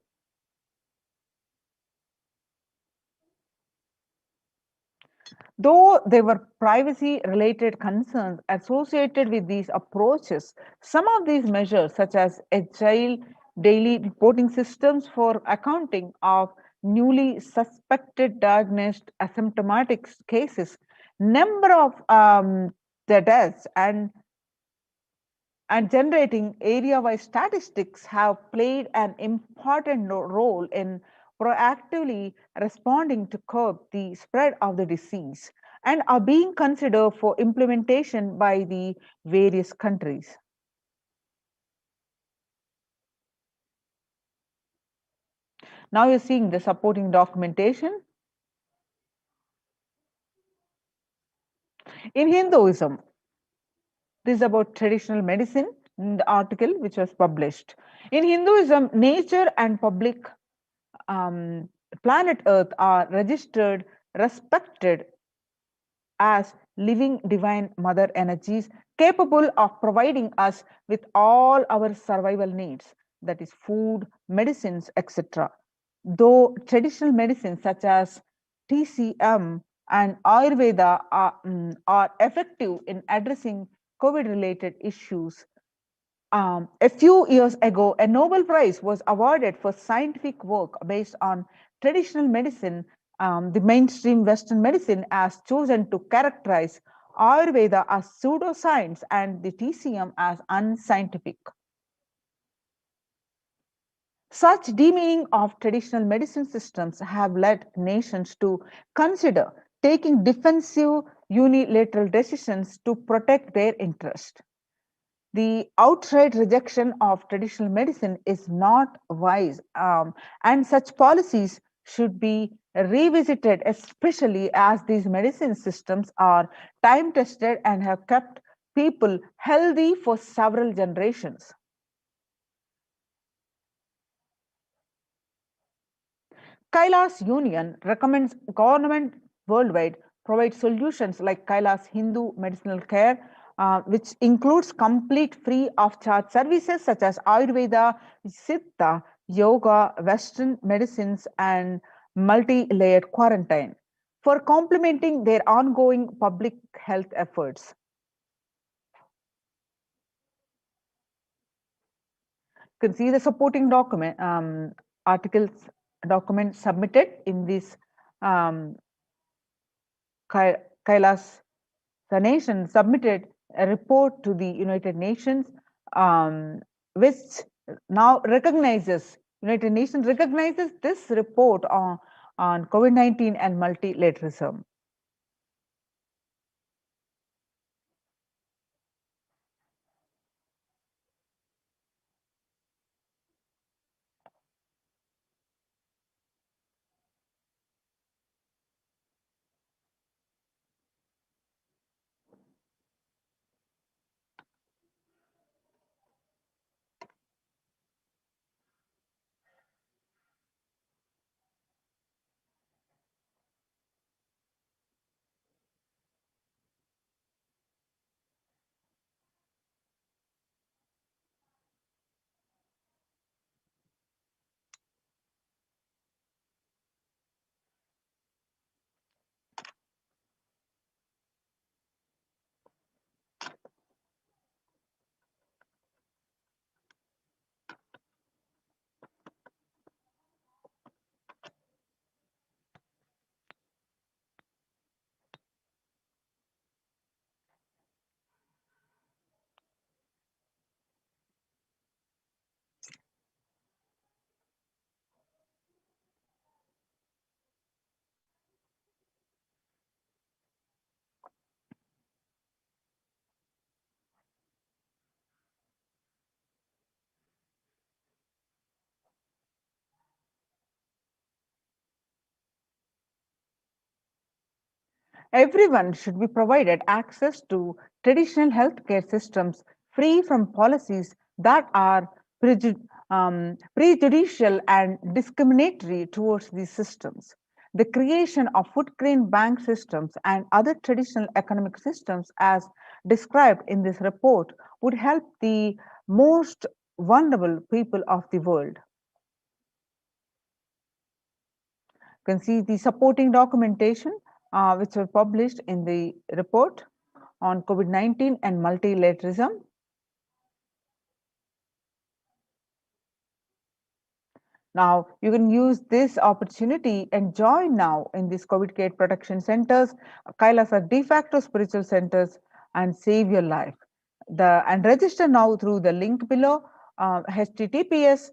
Though there were privacy related concerns associated with these approaches, some of these measures, such as agile daily reporting systems for accounting of newly suspected diagnosed asymptomatic cases, number of the deaths, and generating area-wide statistics have played an important role in proactively responding to curb the spread of the disease and are being considered for implementation by the various countries. Now you're seeing the supporting documentation. In Hinduism, this is about traditional medicine, the article which was published. In Hinduism, nature and public um, planet Earth are registered, respected as living divine mother energies capable of providing us with all our survival needs, that is, food, medicines, etc. Though traditional medicines such as TCM and Ayurveda are effective in addressing COVID related issues, a few years ago, a Nobel Prize was awarded for scientific work based on traditional medicine. The mainstream Western medicine has chosen to characterize Ayurveda as pseudoscience and the TCM as unscientific. Such demeaning of traditional medicine systems have led nations to consider taking defensive unilateral decisions to protect their interest. The outright rejection of traditional medicine is not wise, and such policies should be revisited, especially as these medicine systems are time tested and have kept people healthy for several generations. Kailas Union recommends government worldwide provide solutions like Kailas Hindu medicinal care, which includes complete free of charge services such as Ayurveda, Siddha, yoga, Western medicines, and multi layered quarantine for complementing their ongoing public health efforts. You can see the supporting document articles document submitted in this um, Kailas. The nation submitted a report to the United Nations, which now recognizes United Nations recognizes this report on COVID-19 and multilateralism. Everyone should be provided access to traditional healthcare systems free from policies that are prejudicial and discriminatory towards these systems. The creation of food grain bank systems and other traditional economic systems, as described in this report, would help the most vulnerable people of the world. You can see the supporting documentation which were published in the report on COVID-19 and multilateralism. Now, you can use this opportunity and join now in these COVID care protection centers, Kailasa de facto spiritual centers, and save your life. And register now through the link below, https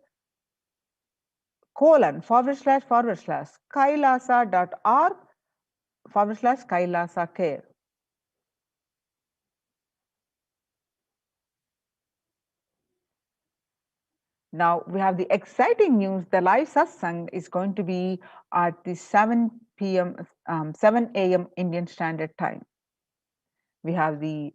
kailasa.org/kailasa care. Now we have the exciting news. The live satsang is going to be at the 7 p.m. 7 a.m. Indian Standard Time. We have the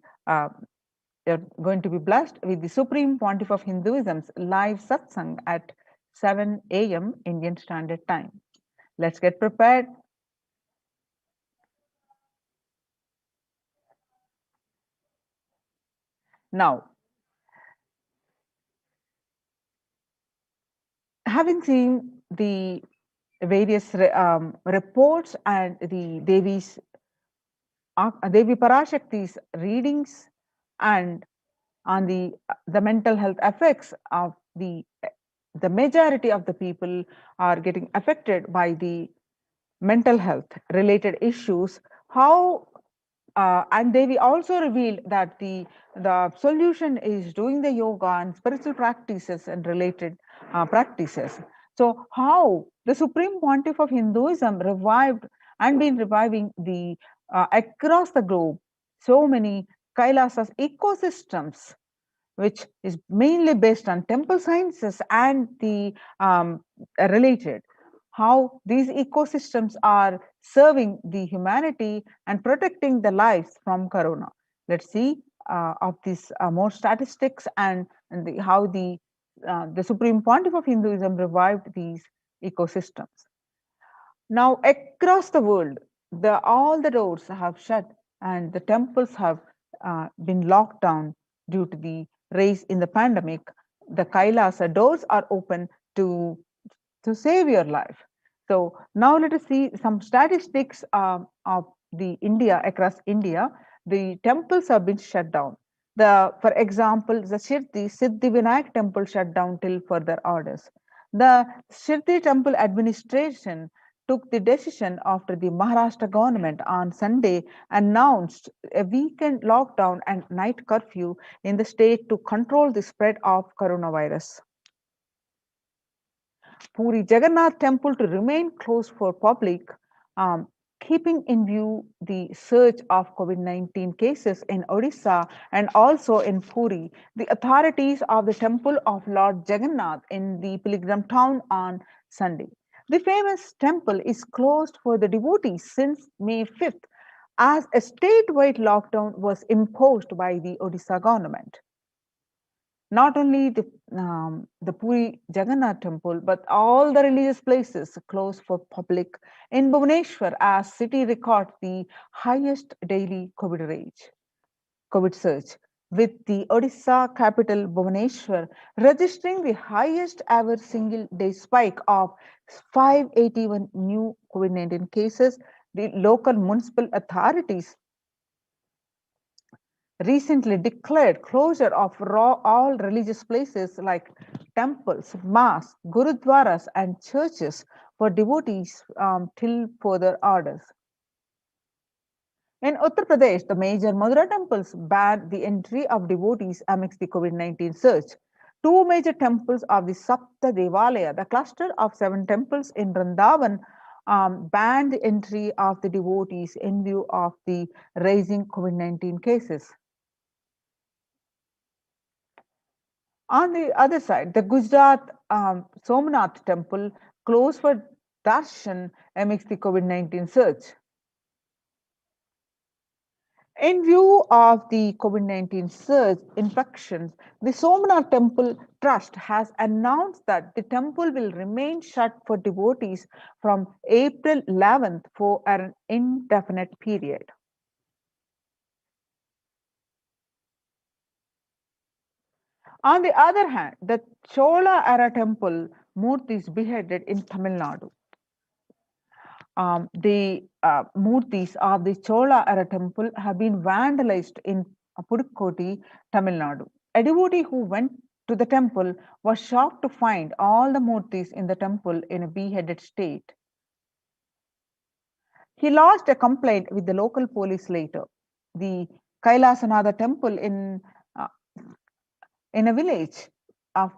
you're going to be blessed with the Supreme Pontiff of Hinduism's live satsang at 7 a.m. Indian Standard Time. Let's get prepared. Now, having seen the various reports and the Devi Parashakti's readings and on the mental health effects of the majority of the people are getting affected by the mental health related issues, how and they also revealed that the solution is doing the yoga and spiritual practices and related practices. So how the Supreme Pontiff of Hinduism revived and been reviving the across the globe so many Kailasas ecosystems, which is mainly based on temple sciences and the related, how these ecosystems are serving the humanity and protecting the lives from corona. Let's see of these more statistics and how the Supreme Pontiff of Hinduism revived these ecosystems. Now, across the world, all the doors have shut and the temples have been locked down due to the rise in the pandemic. The Kailasa doors are open to save your life. So now let us see some statistics of the India, across India. The temples have been shut down. For example, the Shirdi Siddhivinayak temple shut down till further orders. The Shirdi temple administration took the decision after the Maharashtra government on Sunday announced a weekend lockdown and night curfew in the state to control the spread of coronavirus. Puri Jagannath temple to remain closed for public, um, keeping in view the surge of COVID-19 cases in Odisha and also in Puri. The authorities of the temple of Lord Jagannath in the pilgrim town on Sunday. The famous temple is closed for the devotees since May 5th as a statewide lockdown was imposed by the Odisha government. Not only the Puri Jagannath temple, but all the religious places closed for public in Bhubaneswar as city records the highest daily COVID surge, with the Odisha capital Bhubaneswar registering the highest ever single day spike of 581 new COVID-19 cases. The local municipal authorities recently declared closure of all religious places like temples, mosques, gurudwaras, and churches for devotees till further orders. In Uttar Pradesh, the major Madura temples banned the entry of devotees amidst the COVID-19 surge. Two major temples of the Sapta Devalaya, the cluster of 7 temples in Vrindavan, banned the entry of the devotees in view of the rising COVID-19 cases. On the other side, the Gujarat Somnath temple closed for darshan amidst the COVID-19 surge. In view of the COVID-19 surge infections, the Somnath Temple Trust has announced that the temple will remain shut for devotees from April 11th for an indefinite period. On the other hand, the Chola era temple Murtis beheaded in Tamil Nadu. The Murtis of the Chola era temple have been vandalized in Pudukkoti, Tamil Nadu. A devotee who went to the temple was shocked to find all the Murtis in the temple in a beheaded state. He lodged a complaint with the local police later. The Kailasa temple uh, in a village of,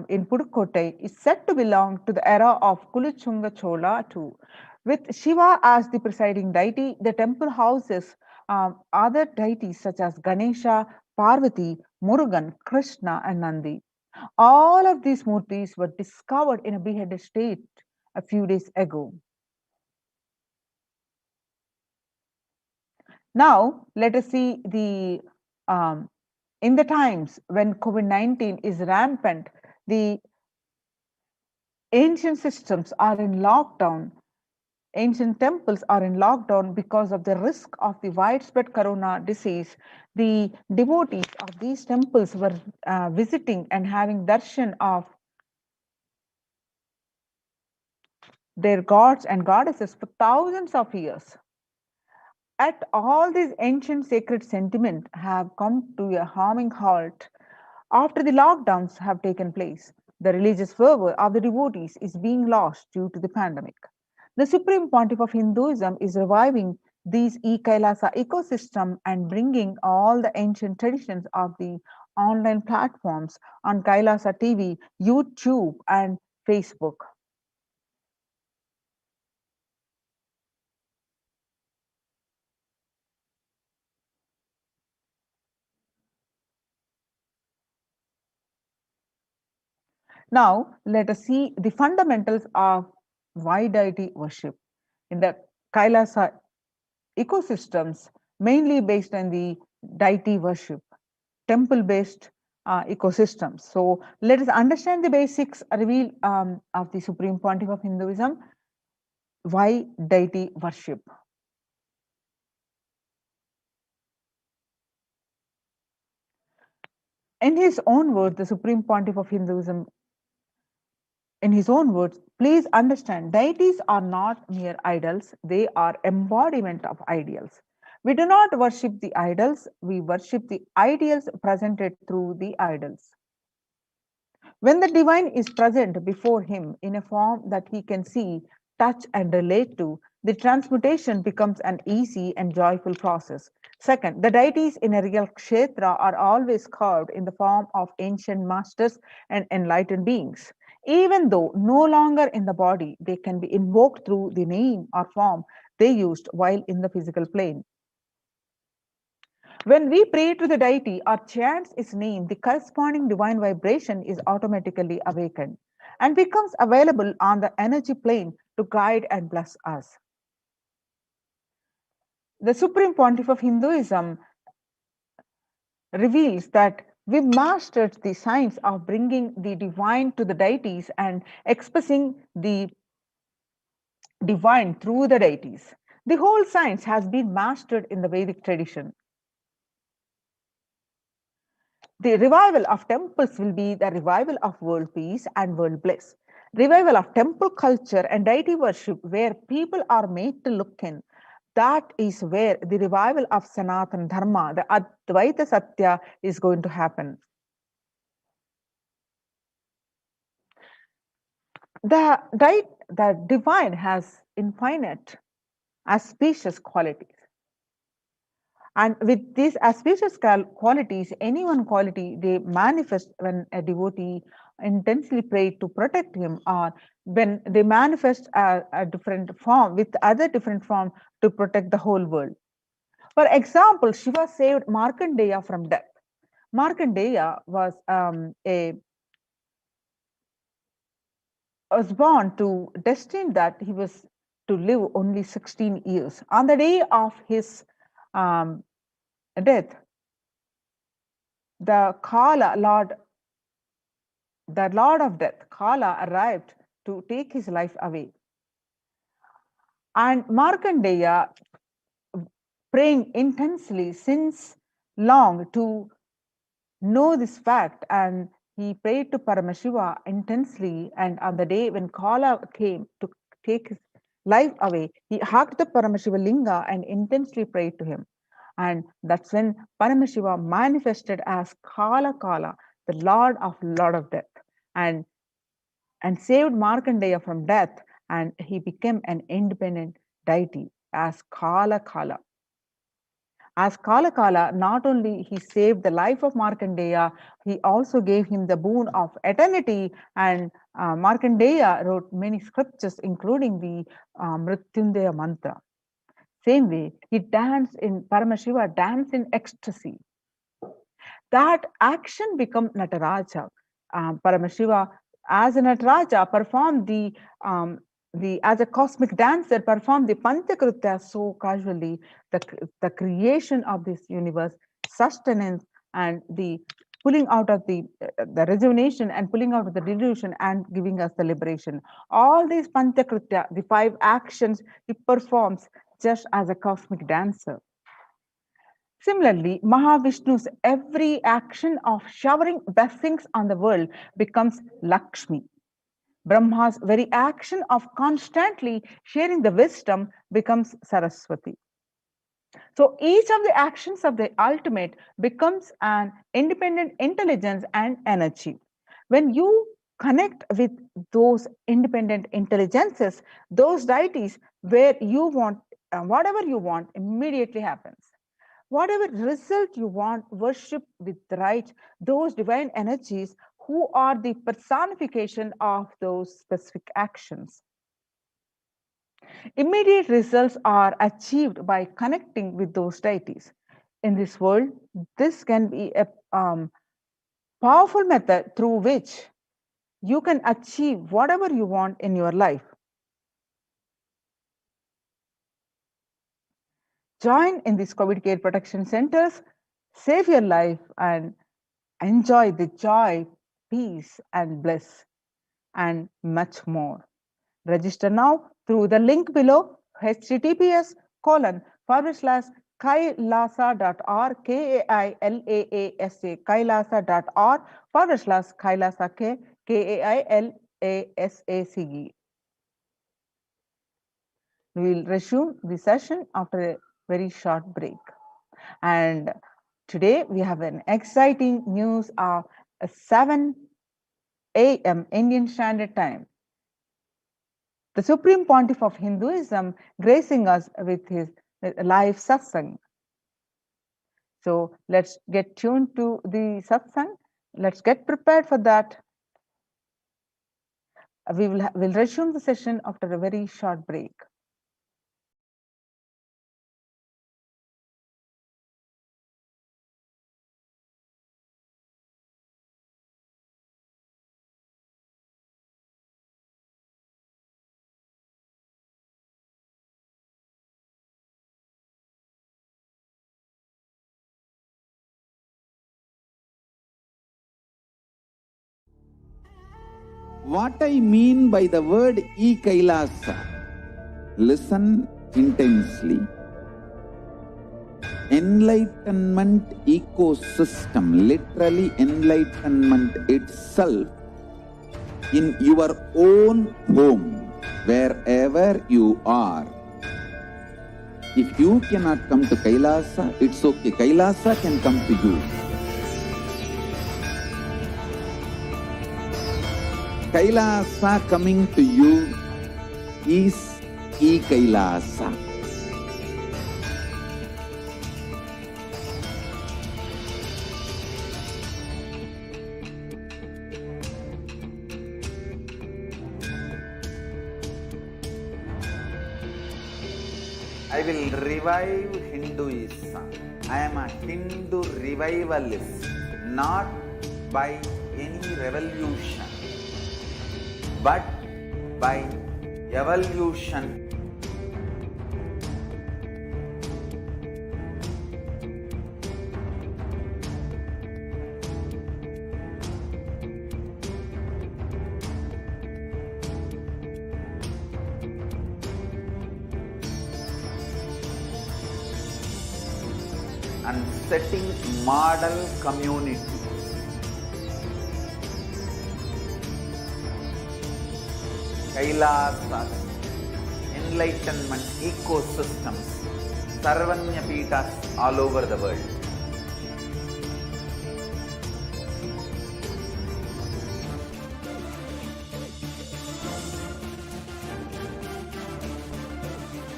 in Pudukkottai is said to belong to the era of Kuluchunga Chola too. With Shiva as the presiding deity, the temple houses other deities such as Ganesha, Parvati, Murugan, Krishna, and Nandi. All of these murtis were discovered in a beheaded state a few days ago. Now, let us see in the times when COVID-19 is rampant, the ancient systems are in lockdown. Ancient temples are in lockdown because of the risk of the widespread corona disease. The devotees of these temples were visiting and having darshan of their gods and goddesses for thousands of years. At all these ancient sacred sentiments have come to a harming halt after the lockdowns have taken place. The religious fervor of the devotees is being lost due to the pandemic. The Supreme Pontiff of Hinduism is reviving these Kailasa ecosystem and bringing all the ancient traditions of the online platforms on Kailasa TV, YouTube, and Facebook. Now, let us see the fundamentals of why deity worship. In the Kailasa ecosystems, mainly based on the deity worship, temple based ecosystems. So, let us understand the basics revealed of the Supreme Pontiff of Hinduism. Why deity worship? In his own words, the Supreme Pontiff of Hinduism, in his own words, please understand deities are not mere idols, they are embodiment of ideals. We do not worship the idols, we worship the ideals presented through the idols. When the divine is present before him in a form that he can see, touch, and relate to, the transmutation becomes an easy and joyful process. Second, the deities in a real kshetra are always carved in the form of ancient masters and enlightened beings. Even though no longer in the body, they can be invoked through the name or form they used while in the physical plane. When we pray to the deity or chant its name, the corresponding divine vibration is automatically awakened and becomes available on the energy plane to guide and bless us. The Supreme Pontiff of Hinduism reveals that we mastered the science of bringing the divine to the deities and expressing the divine through the deities. The whole science has been mastered in the Vedic tradition. The revival of temples will be the revival of world peace and world bliss. Revival of temple culture and deity worship, where people are made to look in. That is where the revival of Sanatana Dharma, the Advaita Satya, is going to happen. The divine has infinite, auspicious qualities. And with these auspicious qualities, any one quality they manifest when a devotee intensely prays to protect him, or when they manifest a different form with other different form to protect the whole world. For example, Shiva saved Markandeya from death. Markandeya was born to destined that he was to live only 16 years. On the day of his death, the Lord of Death, Kala, arrived to take his life away. And Markandeya, praying intensely since long to know this fact, and he prayed to Paramashiva intensely. And on the day when Kala came to take his life away, he hugged the Paramashiva Linga and intensely prayed to him. And that's when Paramashiva manifested as Kala, the Lord of Death, and saved Markandeya from death, and he became an independent deity as Kala. As Kala, not only he saved the life of Markandeya, he also gave him the boon of eternity. And Markandeya wrote many scriptures, including the Mrityunjaya mantra. Same way, Paramashiva danced in ecstasy. That action become Nataraja. Paramashiva, as a Nataraja, performed as a cosmic dancer, performed the Panchakritya so casually, the creation of this universe, sustenance, and the pulling out of the rejuvenation and pulling out of the delusion and giving us the liberation. All these Panchakritya, the 5 actions, he performs just as a cosmic dancer. Similarly, Mahavishnu's every action of showering blessings on the world becomes Lakshmi. Brahma's very action of constantly sharing the wisdom becomes Saraswati. So each of the actions of the ultimate becomes an independent intelligence and energy. When you connect with those independent intelligences, those deities, where you want, whatever you want immediately happens. Whatever result you want, worship with right those divine energies who are the personification of those specific actions. Immediate results are achieved by connecting with those deities. In this world, this can be a powerful method through which you can achieve whatever you want in your life. Join in these COVID care protection centers, save your life, and enjoy the joy, peace, and bliss, and much more. Register now through the link below, https://kailasa.org, kailasa.org/kailasa KAILASACE. We will resume the session after very short break. And today we have an exciting news of 7 a.m. Indian Standard Time. The Supreme Pontiff of Hinduism gracing us with his live satsang. So let's get tuned to the satsang. Let's get prepared for that. We'll resume the session after a very short break. What I mean by the word Kailasa, listen intensely. Enlightenment ecosystem, literally enlightenment itself, in your own home, wherever you are. If you cannot come to Kailasa, it's okay. Kailasa can come to you. Kailasa coming to you is Kailasa. I will revive Hinduism. I am a Hindu revivalist, not by any revolution, but by evolution. And setting model community. Kailasa, enlightenment ecosystems, Sarvanya Pitas all over the world.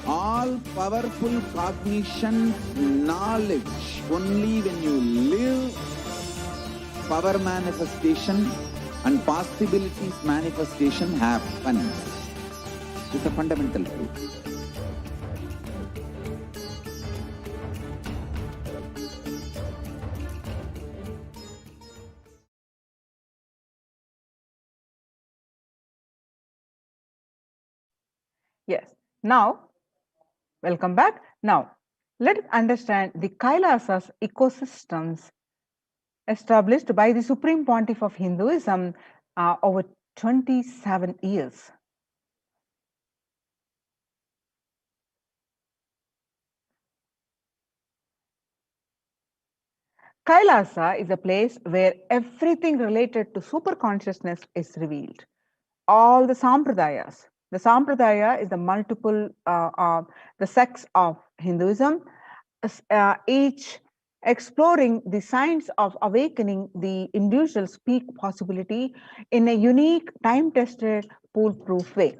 All powerful cognition, knowledge, only when you live, power manifestation and possibilities manifestation happens. This is a fundamental truth. Yes. Now, welcome back. Now, let us understand the Kailasas ecosystems established by the Supreme Pontiff of Hinduism over 27 years. Kailasa is a place where everything related to superconsciousness is revealed. All the sampradayas. The sampradaya is the multiple, the sects of Hinduism, each exploring the science of awakening the individual's peak possibility in a unique, time-tested, foolproof way.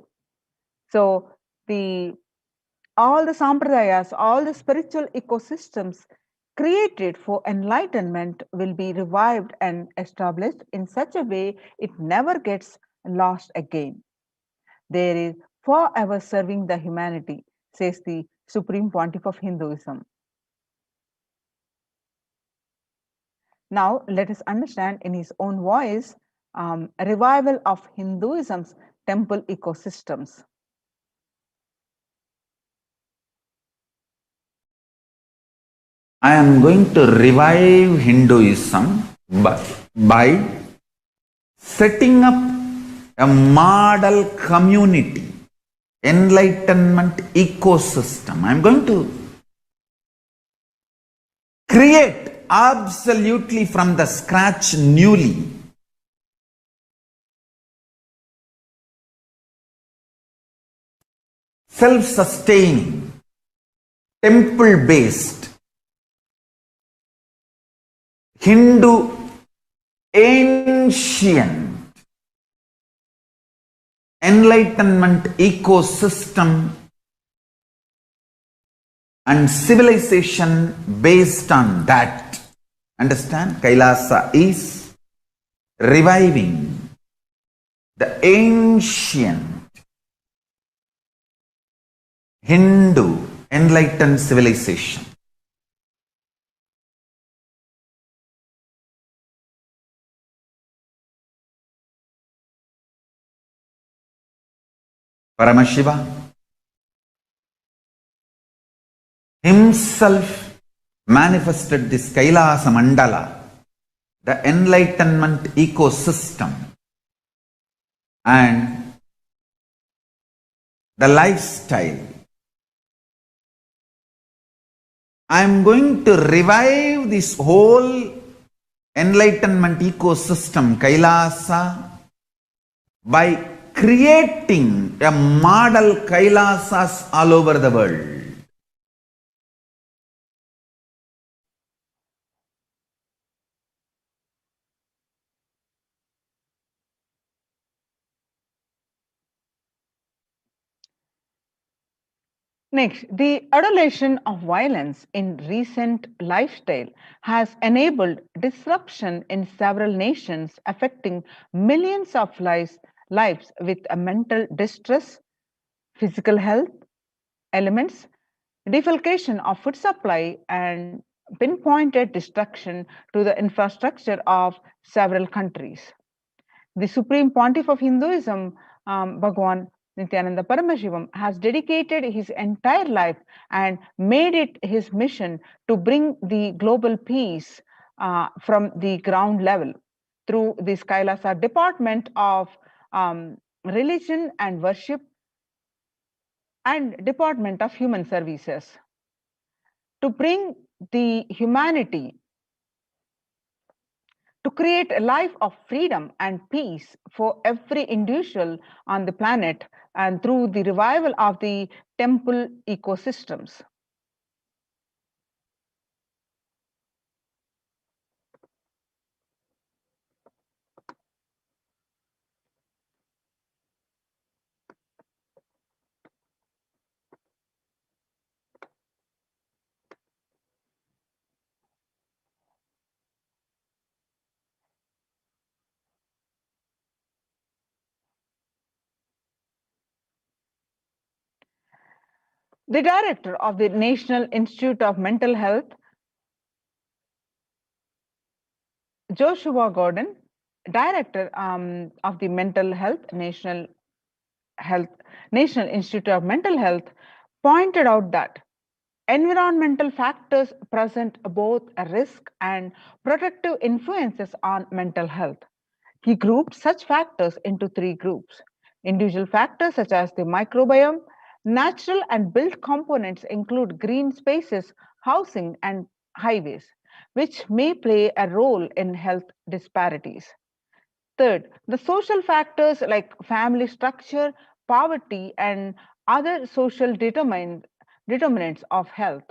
So all the sampradayas, all the spiritual ecosystems created for enlightenment will be revived and established in such a way it never gets lost again. There is forever serving the humanity, says the Supreme Pontiff of Hinduism. Now, let us understand in his own voice a revival of Hinduism's temple ecosystems. I am going to revive Hinduism by setting up a model community, enlightenment ecosystem. I am going to create absolutely from the scratch newly self-sustaining, temple-based Hindu ancient enlightenment ecosystem and civilization based on that. Understand? Kailasa is reviving the ancient Hindu enlightened civilization. Paramashiva himself manifested this Kailasa Mandala, the enlightenment ecosystem, and the lifestyle. I am going to revive this whole enlightenment ecosystem, Kailasa, by creating a model Kailasas all over the world. Next, the adulation of violence in recent lifestyle has enabled disruption in several nations, affecting millions of lives with a mental distress, physical health elements, defalcation of food supply, and pinpointed destruction to the infrastructure of several countries. The Supreme Pontiff of Hinduism, Bhagwan Nithyananda Paramashivam, has dedicated his entire life and made it his mission to bring the global peace from the ground level through the Kailasa Department of Religion and Worship and Department of Human Services. To bring the humanity to create a life of freedom and peace for every individual on the planet, and through the revival of the temple ecosystems. The director of the National Institute of Mental Health, Joshua Gordon, director of the Mental Health National Institute of Mental Health, pointed out that environmental factors present both a risk and protective influences on mental health. He grouped such factors into three groups: individual factors such as the microbiome, natural and built components include green spaces, housing, and highways, which may play a role in health disparities. Third, the social factors like family structure, poverty, and other social determinants of health.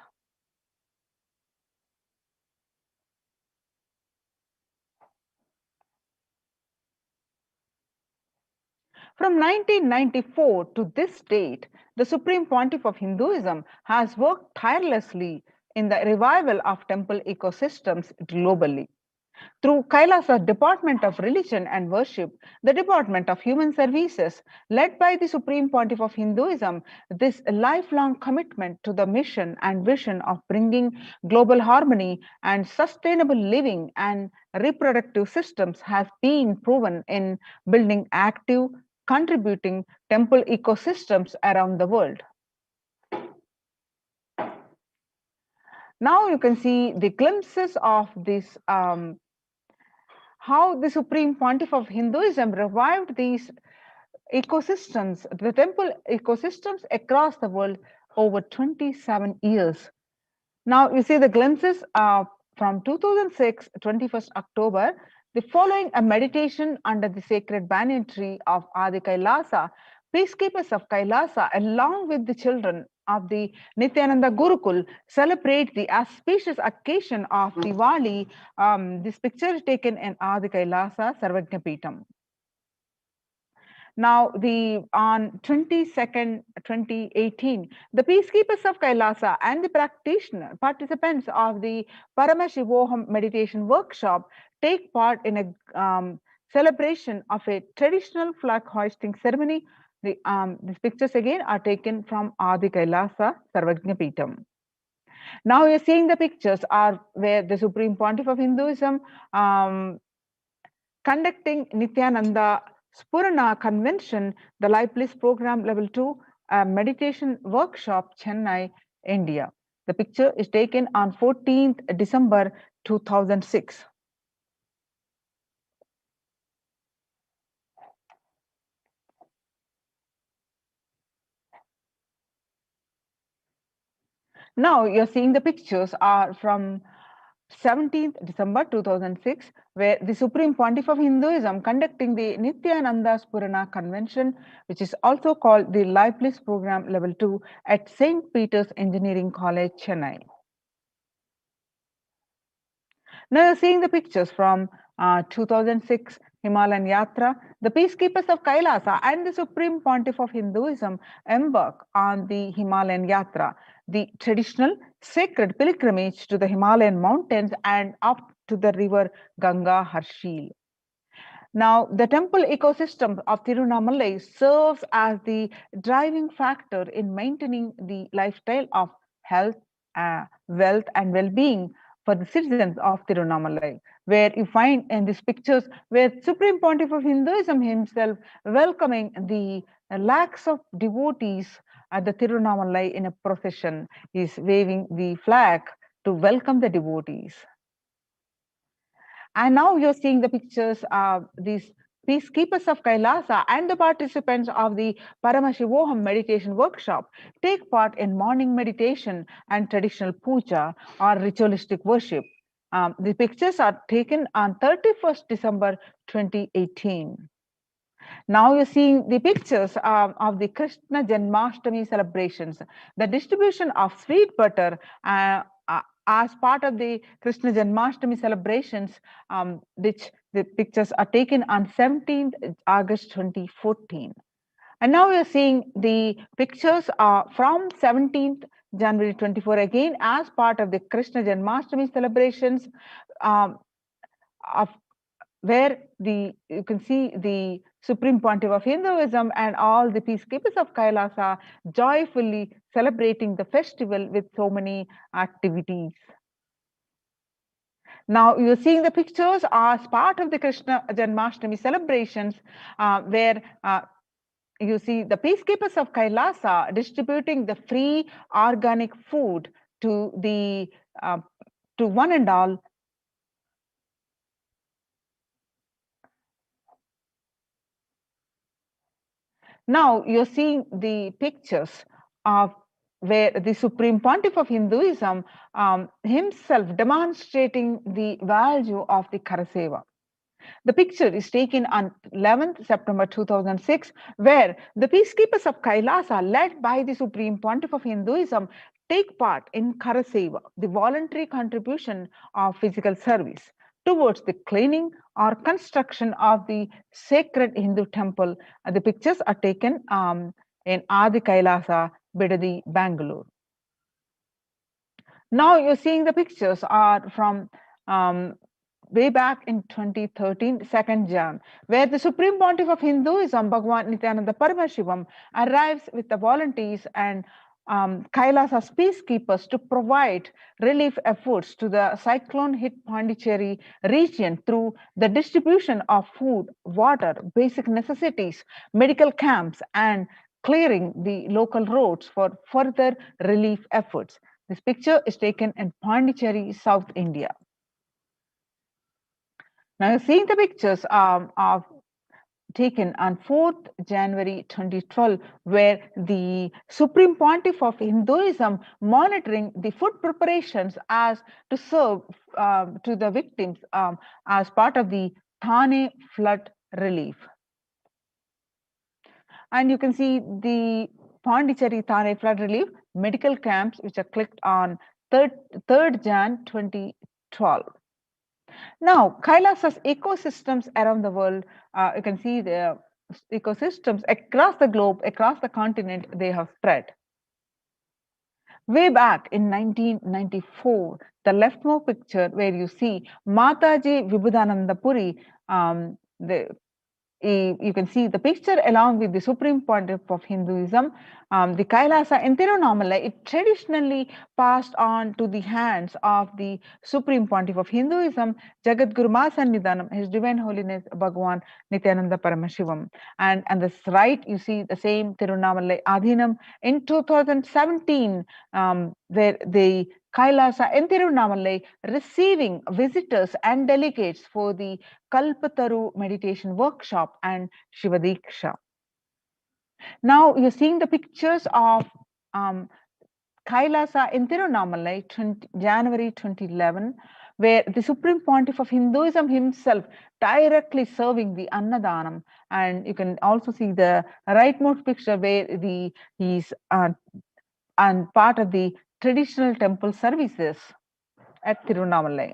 From 1994 to this date, the Supreme Pontiff of Hinduism has worked tirelessly in the revival of temple ecosystems globally. Through Kailasa Department of Religion and Worship, the Department of Human Services, led by the Supreme Pontiff of Hinduism, this lifelong commitment to the mission and vision of bringing global harmony and sustainable living and reproductive systems has been proven in building active, contributing temple ecosystems around the world. Now you can see the glimpses of this how the Supreme Pontiff of Hinduism revived these ecosystems, the temple ecosystems across the world over 27 years. Now you see the glimpses from 2006, 21st October, the following a meditation under the sacred banyan tree of Adi Kailasa, peacekeepers of Kailasa, along with the children of the Nithyananda Gurukul celebrate the auspicious occasion of Diwali. This picture is taken in Adi Kailasa Sarvajna Peetham. Now, on 22nd, 2018, the peacekeepers of Kailasa and the participants of the Paramashivoham meditation workshop take part in a celebration of a traditional flag hoisting ceremony. These pictures again are taken from Adi Kailasa Sarvajna Peetham. Now you're seeing the pictures are where the Supreme Pontiff of Hinduism conducting Nithyananda Spurana Convention, the Life Bliss Program Level 2 meditation workshop, Chennai, India. The picture is taken on 14th December 2006. Now you're seeing the pictures are from 17th December 2006, where the Supreme Pontiff of Hinduism conducting the Nithyananda Spurana Convention, which is also called the Life Bliss Program Level 2 at St. Peter's Engineering College, Chennai. Now you're seeing the pictures from 2006 Himalayan Yatra. The peacekeepers of Kailasa and the Supreme Pontiff of Hinduism embark on the Himalayan Yatra, the traditional sacred pilgrimage to the Himalayan mountains and up to the river Ganga Harshil. Now, the temple ecosystem of Tirunamalai serves as the driving factor in maintaining the lifestyle of health, wealth, and well-being for the citizens of Tirunamalai, where you find in these pictures where Supreme Pontiff of Hinduism himself welcoming the lakhs of devotees at the Tirunamalai in a procession. He is waving the flag to welcome the devotees. And now you're seeing the pictures of these peacekeepers of Kailasa and the participants of the Paramashivoham meditation workshop take part in morning meditation and traditional puja or ritualistic worship. The pictures are taken on 31st December 2018. Now you're seeing the pictures of the Krishna Janmashtami celebrations. The distribution of sweet butter as part of the Krishna Janmashtami celebrations, which the pictures are taken on 17th August 2014. And now we are seeing the pictures from 17th January 24 again as part of the Krishna Janmashtami celebrations, of where you can see the Supreme Pontiff of Hinduism and all the peacekeepers of Kailasa joyfully celebrating the festival with so many activities. Now you're seeing the pictures as part of the Krishna Janmashtami celebrations, where you see the peacekeepers of Kailasa distributing the free organic food to the to one and all. Now you're seeing the pictures of where the Supreme Pontiff of Hinduism himself demonstrating the value of the Karaseva. The picture is taken on 11th September 2006, where the peacekeepers of Kailasa, led by the Supreme Pontiff of Hinduism, take part in Karaseva, the voluntary contribution of physical service towards the cleaning or construction of the sacred Hindu temple. The pictures are taken in Adi Kailasa, Bidadi, Bangalore. Now you're seeing the pictures are from way back in 2013, 2nd Jan, where the Supreme Pontiff of Hinduism, Bhagavan Nithyananda Paramashivam, arrives with the volunteers and Kailasa's peacekeepers to provide relief efforts to the cyclone-hit Pondicherry region through the distribution of food, water, basic necessities, medical camps, and clearing the local roads for further relief efforts. This picture is taken in Pondicherry, South India. Now you're seeing the pictures of taken on 4th January 2012, where the Supreme Pontiff of Hinduism monitoring the food preparations as to serve to the victims as part of the Thane flood relief. And you can see the Pondicherry Thane flood relief. medical camps, which are clicked on 3rd Jan 2012. Now, Kailasa's ecosystems around the world, you can see the ecosystems across the globe, across the continent, they have spread. Way back in 1994, the leftmost picture where you see Mataji Vibhudananda Puri, you can see the picture along with the Supreme Pontiff of Hinduism, the Kailasa in Tiruvannamalai, it traditionally passed on to the hands of the Supreme Pontiff of Hinduism, Jagadguru Mahasannidhanam, His Divine Holiness Bhagavan Nithyananda Paramashivam. And on this right, you see the same Tiruvannamalai Adhinam in 2017, where the Kailasa in Tiruvannamalai receiving visitors and delegates for the Kalpataru meditation workshop and Shiva Diksha. Now you're seeing the pictures of Kailasa in Tiruvannamalai, January 2011, where the Supreme Pontiff of Hinduism himself directly serving the Annadanam. And you can also see the rightmost picture where he's and part of the traditional temple services at Tiruvannamalai.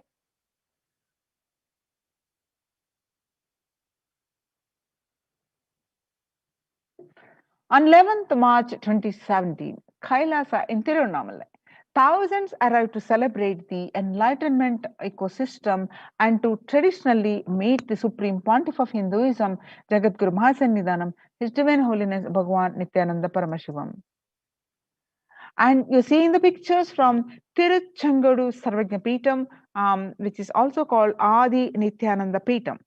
On 11th March 2017, Kailasa in Tiruvannamalai, thousands arrived to celebrate the enlightenment ecosystem and to traditionally meet the Supreme Pontiff of Hinduism, Jagadguru Mahasannidhanam, His Divine Holiness Bhagavan Nithyananda Paramashivam. And you're seeing the pictures from Tiruchengodu Sarvajna Peetam, which is also called Adi Nithyananda Peetam.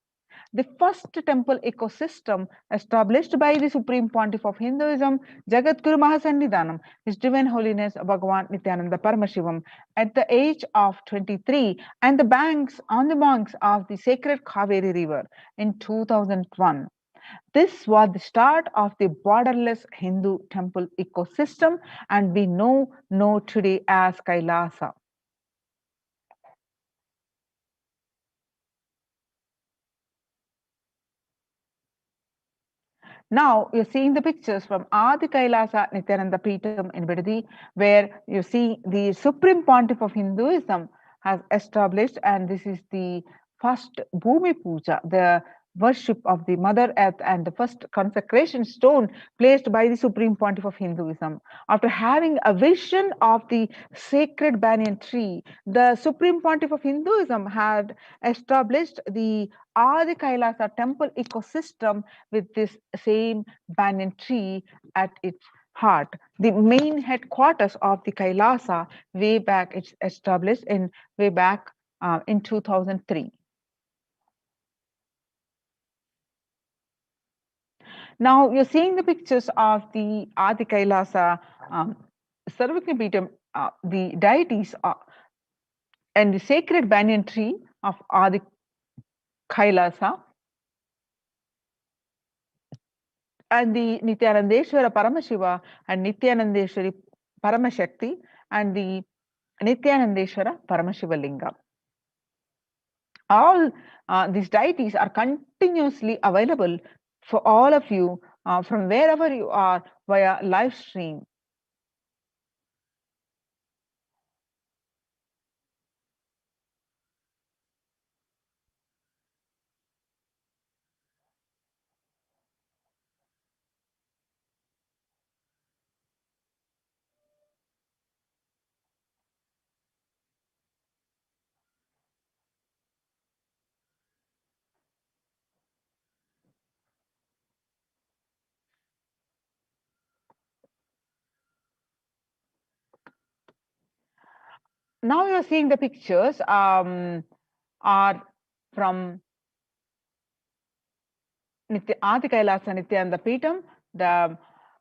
The first temple ecosystem established by the Supreme Pontiff of Hinduism, Jagadguru Mahasannidhanam, His Divine Holiness Bhagavan Nithyananda Paramashivam, at the age of 23, and on the banks of the sacred Kaveri River in 2001. This was the start of the borderless Hindu temple ecosystem, and we know today as Kailasa. Now you're seeing the pictures from Adi Kailasa Nithyananda Peetam in Bidadi, where you see the Supreme Pontiff of Hinduism has established, and this is the first Bhumi Puja, the worship of the Mother Earth, and the first consecration stone placed by the Supreme Pontiff of Hinduism. After having a vision of the sacred banyan tree, the Supreme Pontiff of Hinduism had established the Adi Kailasa temple ecosystem with this same banyan tree at its heart. The main headquarters of the Kailasa way back, it's established in 2003. Now you're seeing the pictures of the Adi Kailasa Sarvajna Peetam, the deities and the sacred banyan tree of Adi Kailasa, and the Nithyanandeshwara Paramashiva and Nithyanandeshwari Paramashakti and the Nithyanandeshwara Paramashiva Linga. All these deities are continuously available for all of you from wherever you are via live stream. Now you're seeing the pictures are from Adi Kailasa Nithyananda Peetam,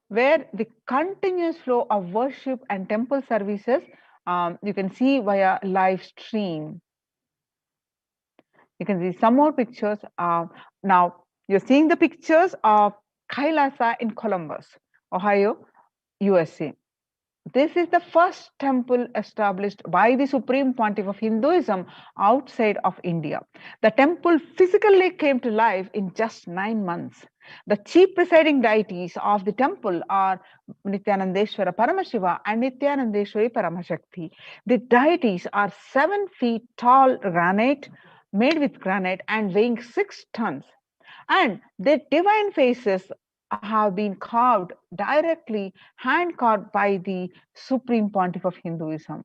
where the continuous flow of worship and temple services you can see via live stream. You can see some more pictures. Now you're seeing the pictures of Kailasa in Columbus, Ohio, USA. This is the first temple established by the Supreme Pontiff of Hinduism outside of India. The temple physically came to life in just 9 months. The chief presiding deities of the temple are Nithyanandeshwara Paramashiva and Nithyanandeshwari Paramashakti. The deities are 7 feet tall granite, made with granite and weighing 6 tons. And their divine faces have been carved directly, hand carved by the Supreme Pontiff of Hinduism.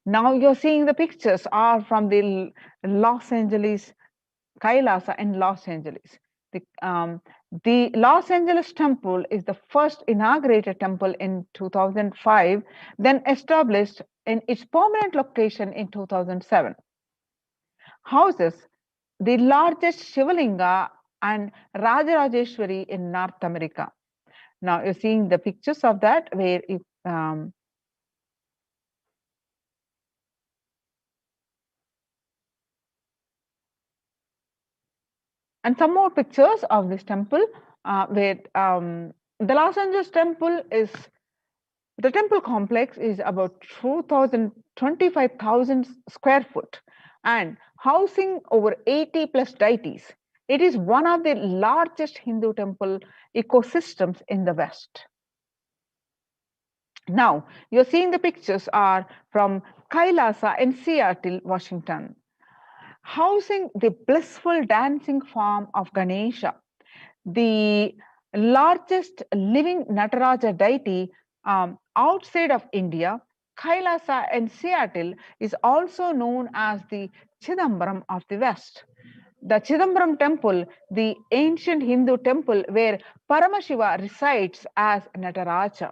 Now you're seeing the pictures are from the Los Angeles Kailasa in Los Angeles. The Los Angeles temple is the first inaugurated temple in 2005, then established in its permanent location in 2007. Houses the largest Shivalinga and Rajarajeshwari in North America. Now you're seeing the pictures of that where if and some more pictures of this temple where the Los Angeles temple is, the temple complex is about 25,000 square foot and housing over 80 plus deities. It is one of the largest Hindu temple ecosystems in the West. Now, you're seeing the pictures are from Kailasa in Seattle, Washington, housing the blissful dancing form of Ganesha, the largest living Nataraja deity outside of India. Kailasa in Seattle is also known as the Chidambaram of the West. The Chidambaram temple, the ancient Hindu temple where Paramashiva resides as Nataraja.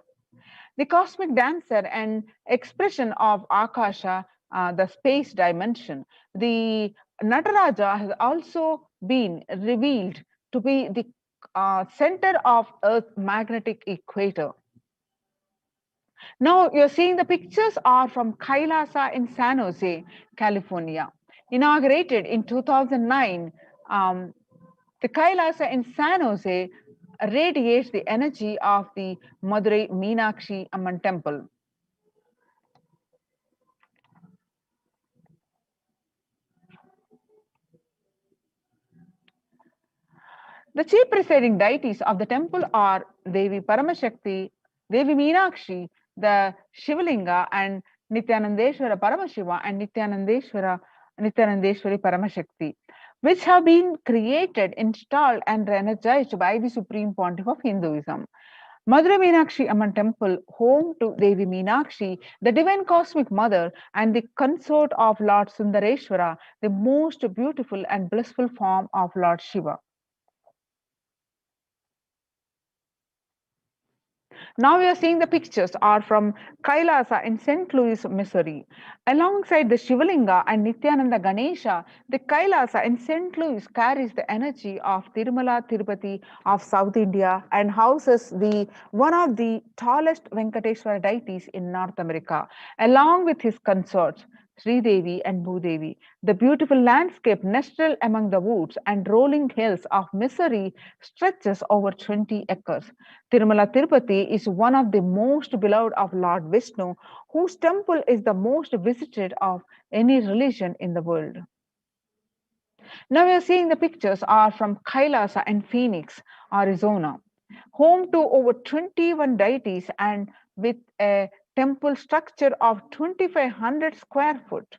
The cosmic dancer and expression of Akasha, the space dimension. The Nataraja has also been revealed to be the center of Earth's magnetic equator. Now you're seeing the pictures are from Kailasa in San Jose, California. Inaugurated in 2009, the Kailasa in San Jose radiates the energy of the Madurai Meenakshi Amman temple. The chief presiding deities of the temple are Devi Paramashakti, Devi Meenakshi, the Shivalinga, and Nithyanandeshwara Paramashiva and Nithyanandeshwari Paramashakti, which have been created, installed, and energized by the Supreme Pontiff of Hinduism. Madurai Meenakshi Amman temple, home to Devi Meenakshi, the divine cosmic mother and the consort of Lord Sundareshwara, the most beautiful and blissful form of Lord Shiva. Now we are seeing the pictures are from Kailasa in St. Louis, Missouri. Alongside the Shivalinga and Nithyananda Ganesha, the Kailasa in St. Louis carries the energy of Tirumala Tirupati of South India and houses one of the tallest Venkateswara deities in North America, along with his consorts, Sri Devi and Bhudevi. The beautiful landscape nestled among the woods and rolling hills of Missouri stretches over 20 acres. Tirumala Tirupati is one of the most beloved of Lord Vishnu, whose temple is the most visited of any religion in the world. Now we are seeing the pictures are from Kailasa and Phoenix, Arizona, home to over 21 deities and with a temple structure of 2,500 square foot.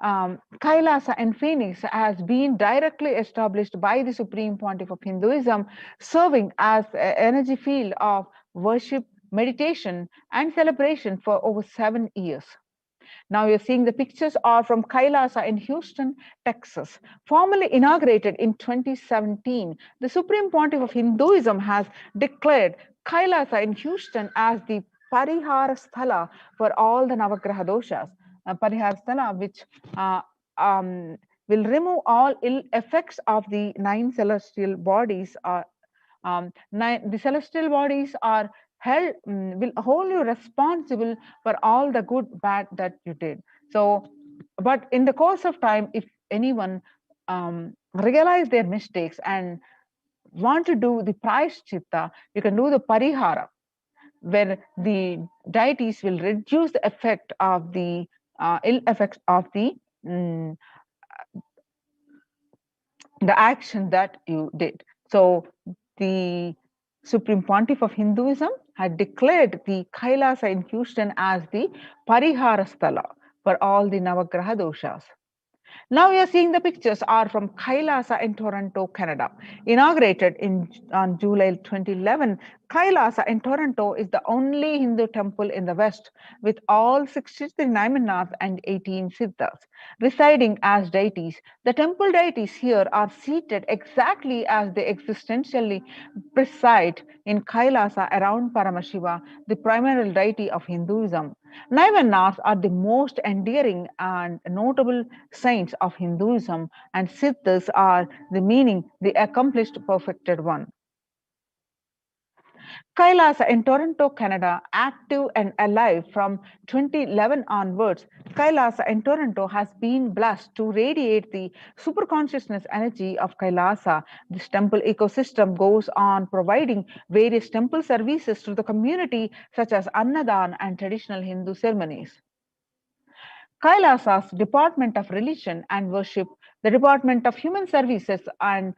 Kailasa and Phoenix has been directly established by the Supreme Pontiff of Hinduism, serving as an energy field of worship, meditation, and celebration for over 7 years. Now you're seeing the pictures are from Kailasa in Houston, Texas. Formally inaugurated in 2017, the Supreme Pontiff of Hinduism has declared Kailasa in Houston as the Parihara Sthala for all the Navagraha doshas. Parihara Sthala, which will remove all ill effects of the 9 celestial bodies. The celestial bodies are held, will hold you responsible for all the good, bad that you did. So, but in the course of time, if anyone realize their mistakes and want to do the prayashchitta, you can do the parihara, where the deities will reduce the effect of the ill effects of the the action that you did. So the Supreme Pontiff of Hinduism had declared the Kailasa in Houston as the Parihara Sthala for all the Navagraha doshas. Now you are seeing the pictures are from Kailasa in Toronto, Canada. Inaugurated on July 2011, Kailasa in Toronto is the only Hindu temple in the West with all 63 Naimanaths and 18 Siddhas residing as deities. The temple deities here are seated exactly as they existentially preside in Kailasa around Paramashiva, the primary deity of Hinduism. Naimanaths are the most endearing and notable saints of Hinduism, and Siddhas are the meaning the accomplished perfected one. Kailasa in Toronto, Canada, active and alive from 2011 onwards, Kailasa in Toronto has been blessed to radiate the superconsciousness energy of Kailasa. This temple ecosystem goes on providing various temple services to the community, such as Annadan and traditional Hindu ceremonies. Kailasa's Department of Religion and Worship, the Department of Human Services, and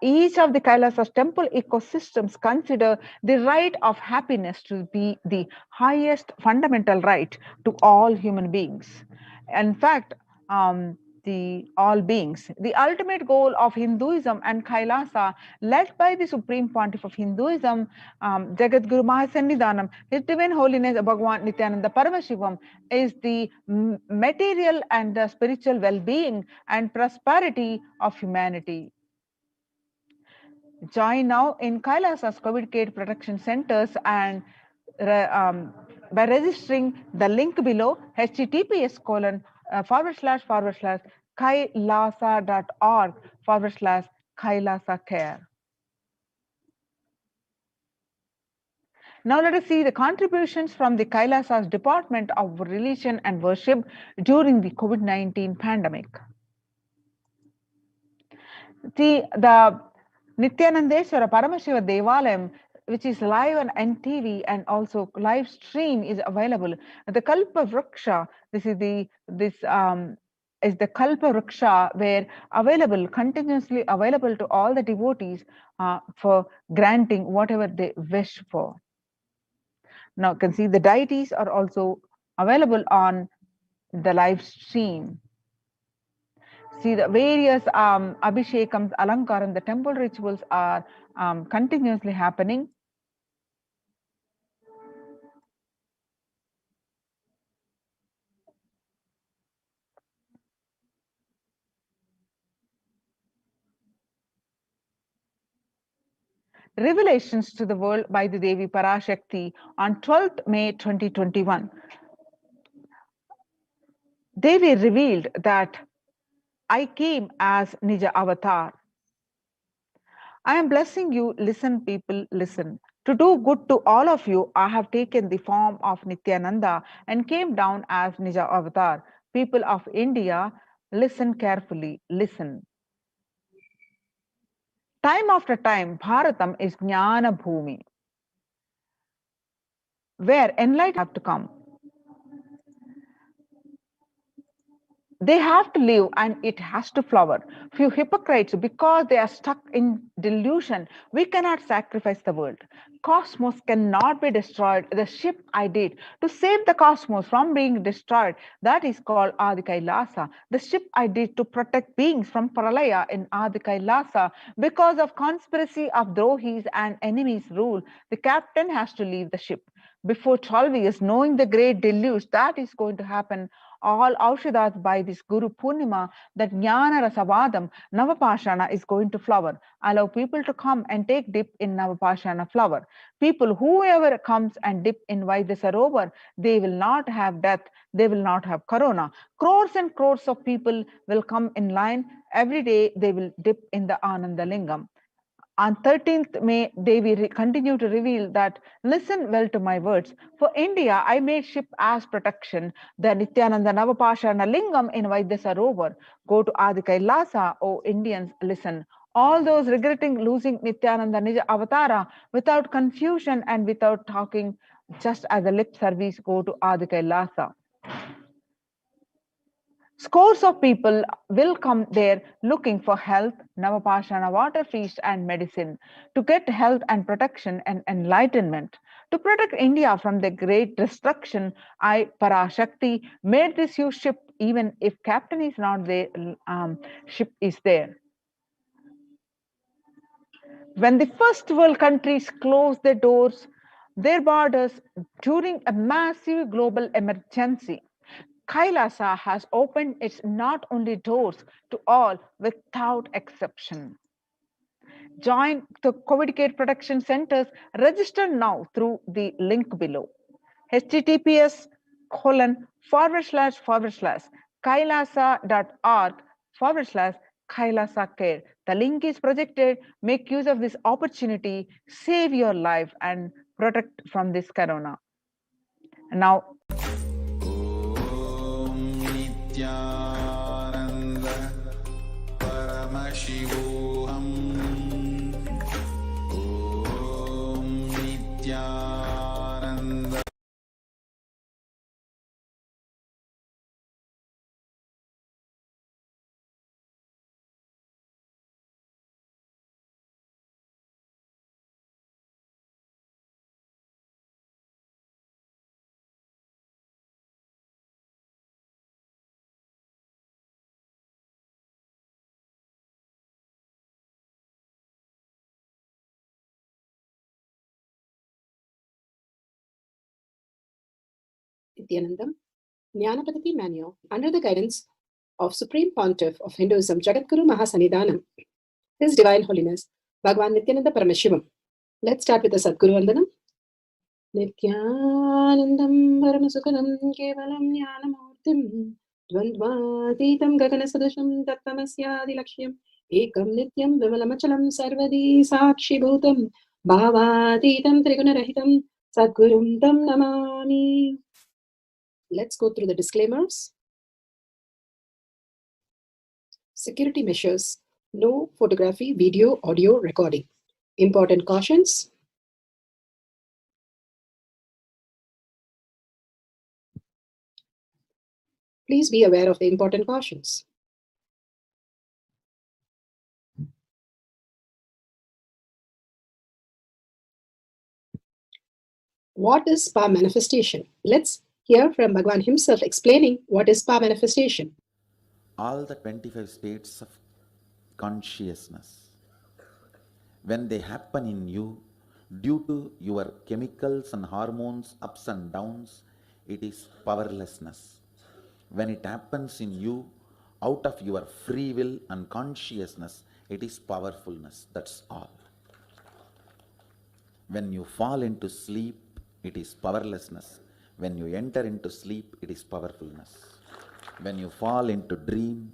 each of the Kailasa's temple ecosystems consider the right of happiness to be the highest fundamental right to all human beings. In fact, the all beings. The ultimate goal of Hinduism and Kailasa, led by the Supreme Pontiff of Hinduism, Jagat Guru Mahasannidhanam, His Divine Holiness Bhagavan Nithyananda Paramashivam, is the material and the spiritual well-being and prosperity of humanity. Join now in Kailasa's COVID care protection centers and by registering the link below https://kailasa.org/Kailasa care. Now let us see the contributions from the Kailasa's Department of Religion and Worship during the COVID-19 pandemic. The Nithyanandeswara Paramashiva Devalayam, which is live on NTV and also live stream, is available. The Kalpa Vriksha, this is the Kalpa Vriksha, where available, continuously available to all the devotees for granting whatever they wish for. Now you can see the deities are also available on the live stream. See the various abhishekams, alankaram, the temple rituals are continuously happening. Revelations to the world by the Devi Parashakti on 12th May 2021. Devi revealed that I came as Nija Avatar. I am blessing you, listen people, listen. To do good to all of you, I have taken the form of Nithyananda and came down as Nija Avatar. People of India, listen carefully, listen. Time after time, Bharatam is Jnana Bhumi, where enlightenment have to come. They have to live and it has to flower. Few hypocrites, because they are stuck in delusion, we cannot sacrifice the world. Cosmos cannot be destroyed. The ship I did to save the cosmos from being destroyed, that is called Adi Kailasa. The ship I did to protect beings from Pralaya in Adi Kailasa. Because of conspiracy of Drohis and enemies rule, the captain has to leave the ship. Before 12 years, knowing the great deluge that is going to happen, all Aushadas by this Guru Purnima, that Jnana Rasavadam, Navapashana is going to flower. Allow people to come and take dip in Navapashana flower. People, whoever comes and dip in Vaidya Sarovar, they will not have death, they will not have corona. Crores and crores of people will come in line. Every day they will dip in the Ananda Lingam. On 13th May, Devi continue to reveal that, listen well to my words. For India, I made ship as protection. The Nithyananda Navapashana Lingam in Vaidya Sarovar. Go to Adi Kailasa, O Indians, listen. All those regretting losing Nithyananda Nija Avatara, without confusion and without talking, just as a lip service, go to Adi Kailasa. Scores of people will come there looking for health, Navapashana water feast and medicine, to get health and protection and enlightenment. To protect India from the great destruction, I, Parashakti, made this huge ship even if captain is not there, ship is there. When the first world countries closed their borders during a massive global emergency, Kailasa has opened its not only doors to all without exception. Join the COVID care protection centers. Register now through the link below. https://kailasa.org/Kailasa care. The link is projected. Make use of this opportunity, save your life, and protect from this corona. Now, Om Nithyananda Paramashivoham. Om Nithyananda. Nithyanandam, Jnanapadati Manual, under the guidance of Supreme Pontiff of Hinduism, Jagadguru Mahasanidhanam, His Divine Holiness, Bhagavan Nithyananda Paramashivam. Let's start with the Sadguru Vandanam. Nithyanandam Paramasukhanam Kevalam Jnanamurtim Dvandvatitam Gaganasadasham Tattamasyadi Lakshyam Ekam Nityam Vimalamachalam Sarvadi Sakshi Bhutam Bhavatitam Trigunarahitam Sadgurum Tam Namami. Let's go through the disclaimers. Security measures. No photography, video, audio recording. Important cautions. Please be aware of the important cautions. What is spa manifestation? Let's hear from Bhagavan himself explaining what is spa manifestation. All the 25 states of consciousness, when they happen in you, due to your chemicals and hormones ups and downs, it is powerlessness. When it happens in you, out of your free will and consciousness, it is powerfulness. That's all. When you fall into sleep, it is powerlessness. When you enter into sleep, it is powerfulness. When you fall into dream,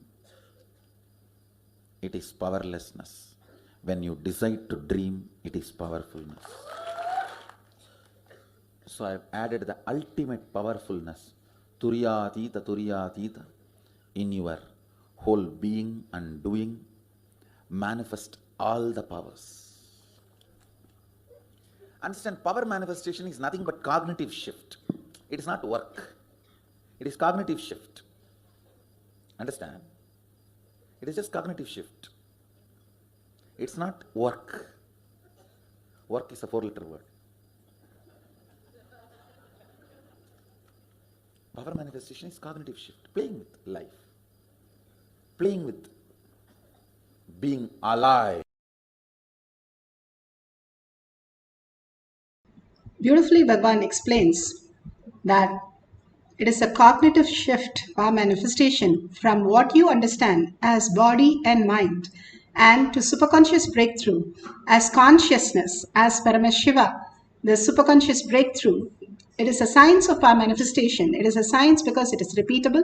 it is powerlessness. When you decide to dream, it is powerfulness. So I have added the ultimate powerfulness, Turiyatita, in your whole being and doing. Manifest all the powers. Understand, power manifestation is nothing but cognitive shift. It is not work. It is cognitive shift. Understand? It is just cognitive shift. It's not work. Work is a 4-letter word. Power manifestation is cognitive shift. Playing with life. Playing with being alive. Beautifully, Bhagavan explains that it is a cognitive shift or manifestation from what you understand as body and mind and to superconscious breakthrough as consciousness, as Paramashiva, the superconscious breakthrough. It is a science of our manifestation. It is a science because it is repeatable.